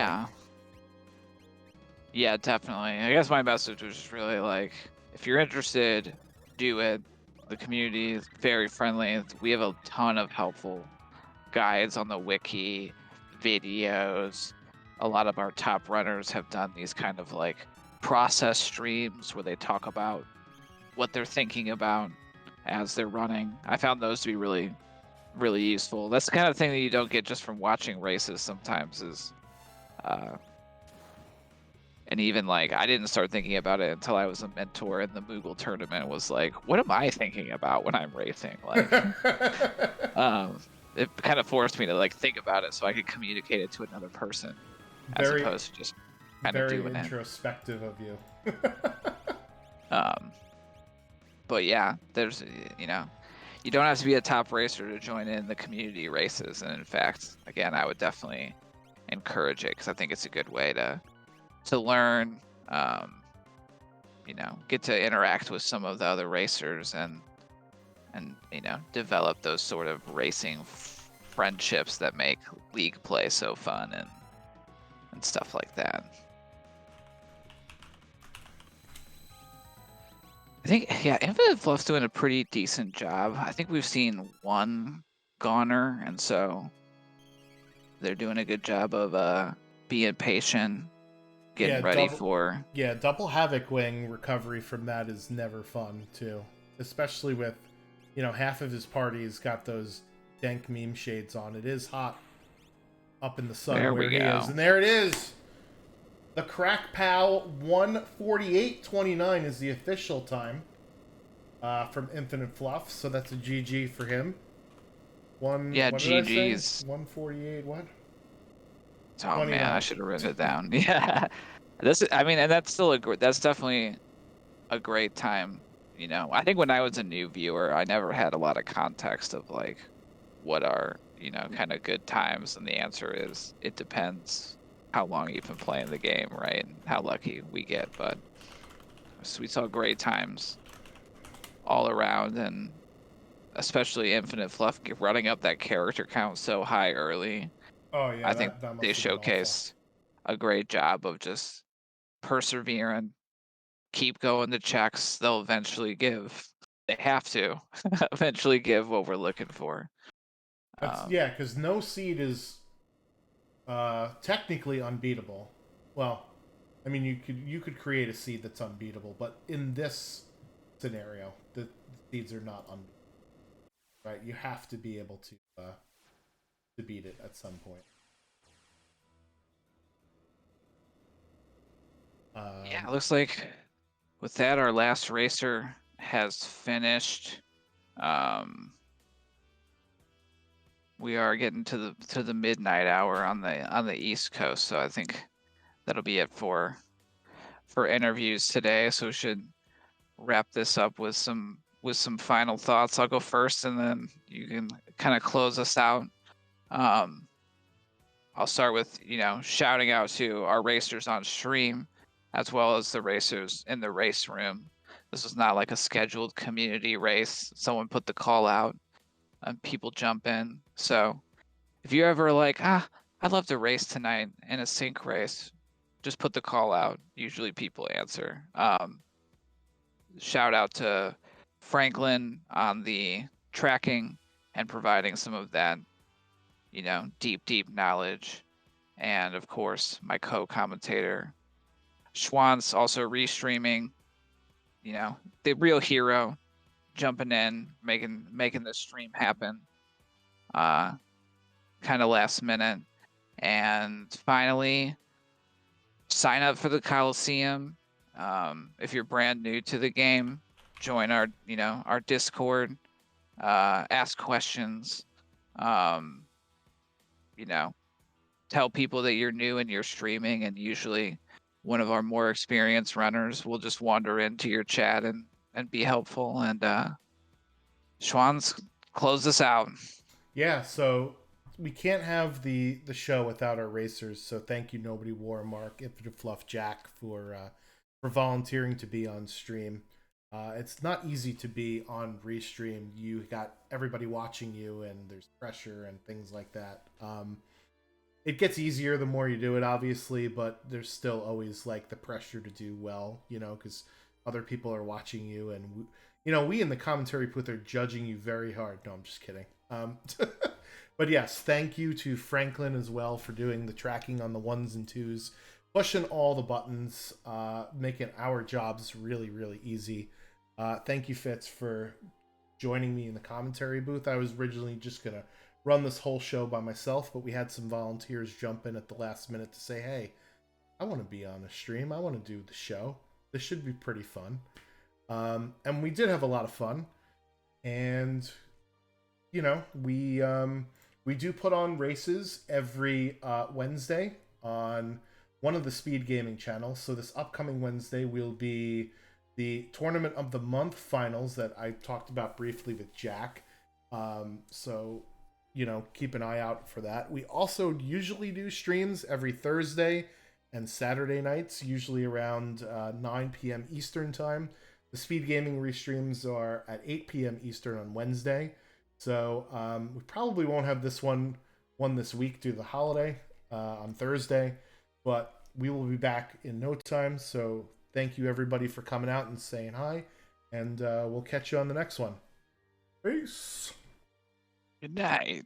Yeah, definitely. I guess my message was just really like, if you're interested, do it. The community is very friendly. We have a ton of helpful guides on the wiki, videos. A lot of our top runners have done these kind of like process streams where they talk about what they're thinking about as they're running. I found those to be really, really useful. That's the kind of thing that you don't get just from watching races sometimes is and even like I didn't start thinking about it until I was a mentor in the Moogle tournament. Was like, what am I thinking about when I'm racing? Like, it kind of forced me to like think about it so I could communicate it to another person, as opposed to just kind of doing it. Very introspective of you. But yeah, there's you don't have to be a top racer to join in the community races, and in fact, again, I would definitely encourage it because I think it's a good way to learn, get to interact with some of the other racers and develop those sort of racing friendships that make league play so fun and stuff like that. I think, yeah, Infinite Fluff's doing a pretty decent job. I think we've seen one goner, and so they're doing a good job of being patient, getting ready for... Yeah, double Havoc Wing recovery from that is never fun, too. Especially with, half of his party's got those dank meme shades on. It is hot up in the sun where he is. And there it is! The Crack Pow 1:48.29 is the official time from Infinite Fluff, so that's a GG for him. GG's. 1:48, what? Oh 29. Man, I should have written it down. Yeah, and that's still that's definitely a great time. I think when I was a new viewer, I never had a lot of context of like what are kind of good times, and the answer is it depends how long you've been playing the game, right? And how lucky we get, but we saw great times all around, and especially Infinite Fluff running up that character count so high early. Oh yeah, I think they showcased a great job of just persevering, keep going to checks. They'll eventually give. They have to eventually give what we're looking for. Yeah, because no seed is technically unbeatable. Well, I mean, you could create a seed that's unbeatable, but in this scenario, the seeds are not unbeatable. Right? You have to be able to beat it at some point. Yeah, it looks like with that, our last racer has finished. We are getting to the midnight hour on the East Coast, so I think that'll be it for interviews today. So we should wrap this up with some final thoughts. I'll go first, and then you can kind of close us out. I'll start with shouting out to our racers on stream, as well as the racers in the race room. This is not like a scheduled community race. Someone put the call out and people jump in. So if you're ever like, I'd love to race tonight in a sync race, just put the call out. Usually people answer. Shout out to Franklin on the tracking and providing some of that, deep knowledge. And of course, my co-commentator, Schwantz, also restreaming, the real hero, jumping in, making this stream happen. Kind of last minute. And finally, sign up for the Coliseum. If you're brand new to the game, join our our Discord. Ask questions. Um, tell people that you're new and you're streaming, and usually one of our more experienced runners will just wander into your chat and be helpful. And Schwann's, close this out. Yeah, so we can't have the show without our racers. So thank you, Nobody War, Mark, Infinite Fluff, Jack, for volunteering to be on stream. It's not easy to be on restream. You got everybody watching you, and there's pressure and things like that. It gets easier the more you do it, obviously, but there's still always like the pressure to do well, because other people are watching you, and we in the commentary booth are judging you very hard. No, I'm just kidding. But yes, thank you to Franklin as well for doing the tracking on the 1s and 2s, pushing all the buttons, making our jobs really, really easy. Thank you, Fitz, for joining me in the commentary booth. I was originally just going to run this whole show by myself, but we had some volunteers jump in at the last minute to say, hey, I want to be on a stream. I want to do the show. This should be pretty fun. And we did have a lot of fun. And, we do put on races every Wednesday on one of the Speed Gaming channels. So this upcoming Wednesday will be the Tournament of the Month finals that I talked about briefly with Jack. So, keep an eye out for that. We also usually do streams every Thursday and Saturday nights, usually around 9 p.m. Eastern time. The Speed Gaming restreams are at 8 p.m. Eastern on Wednesday. So we probably won't have this one this week due to the holiday on Thursday, but we will be back in no time. So thank you everybody for coming out and saying hi, and we'll catch you on the next one. Peace. Good night.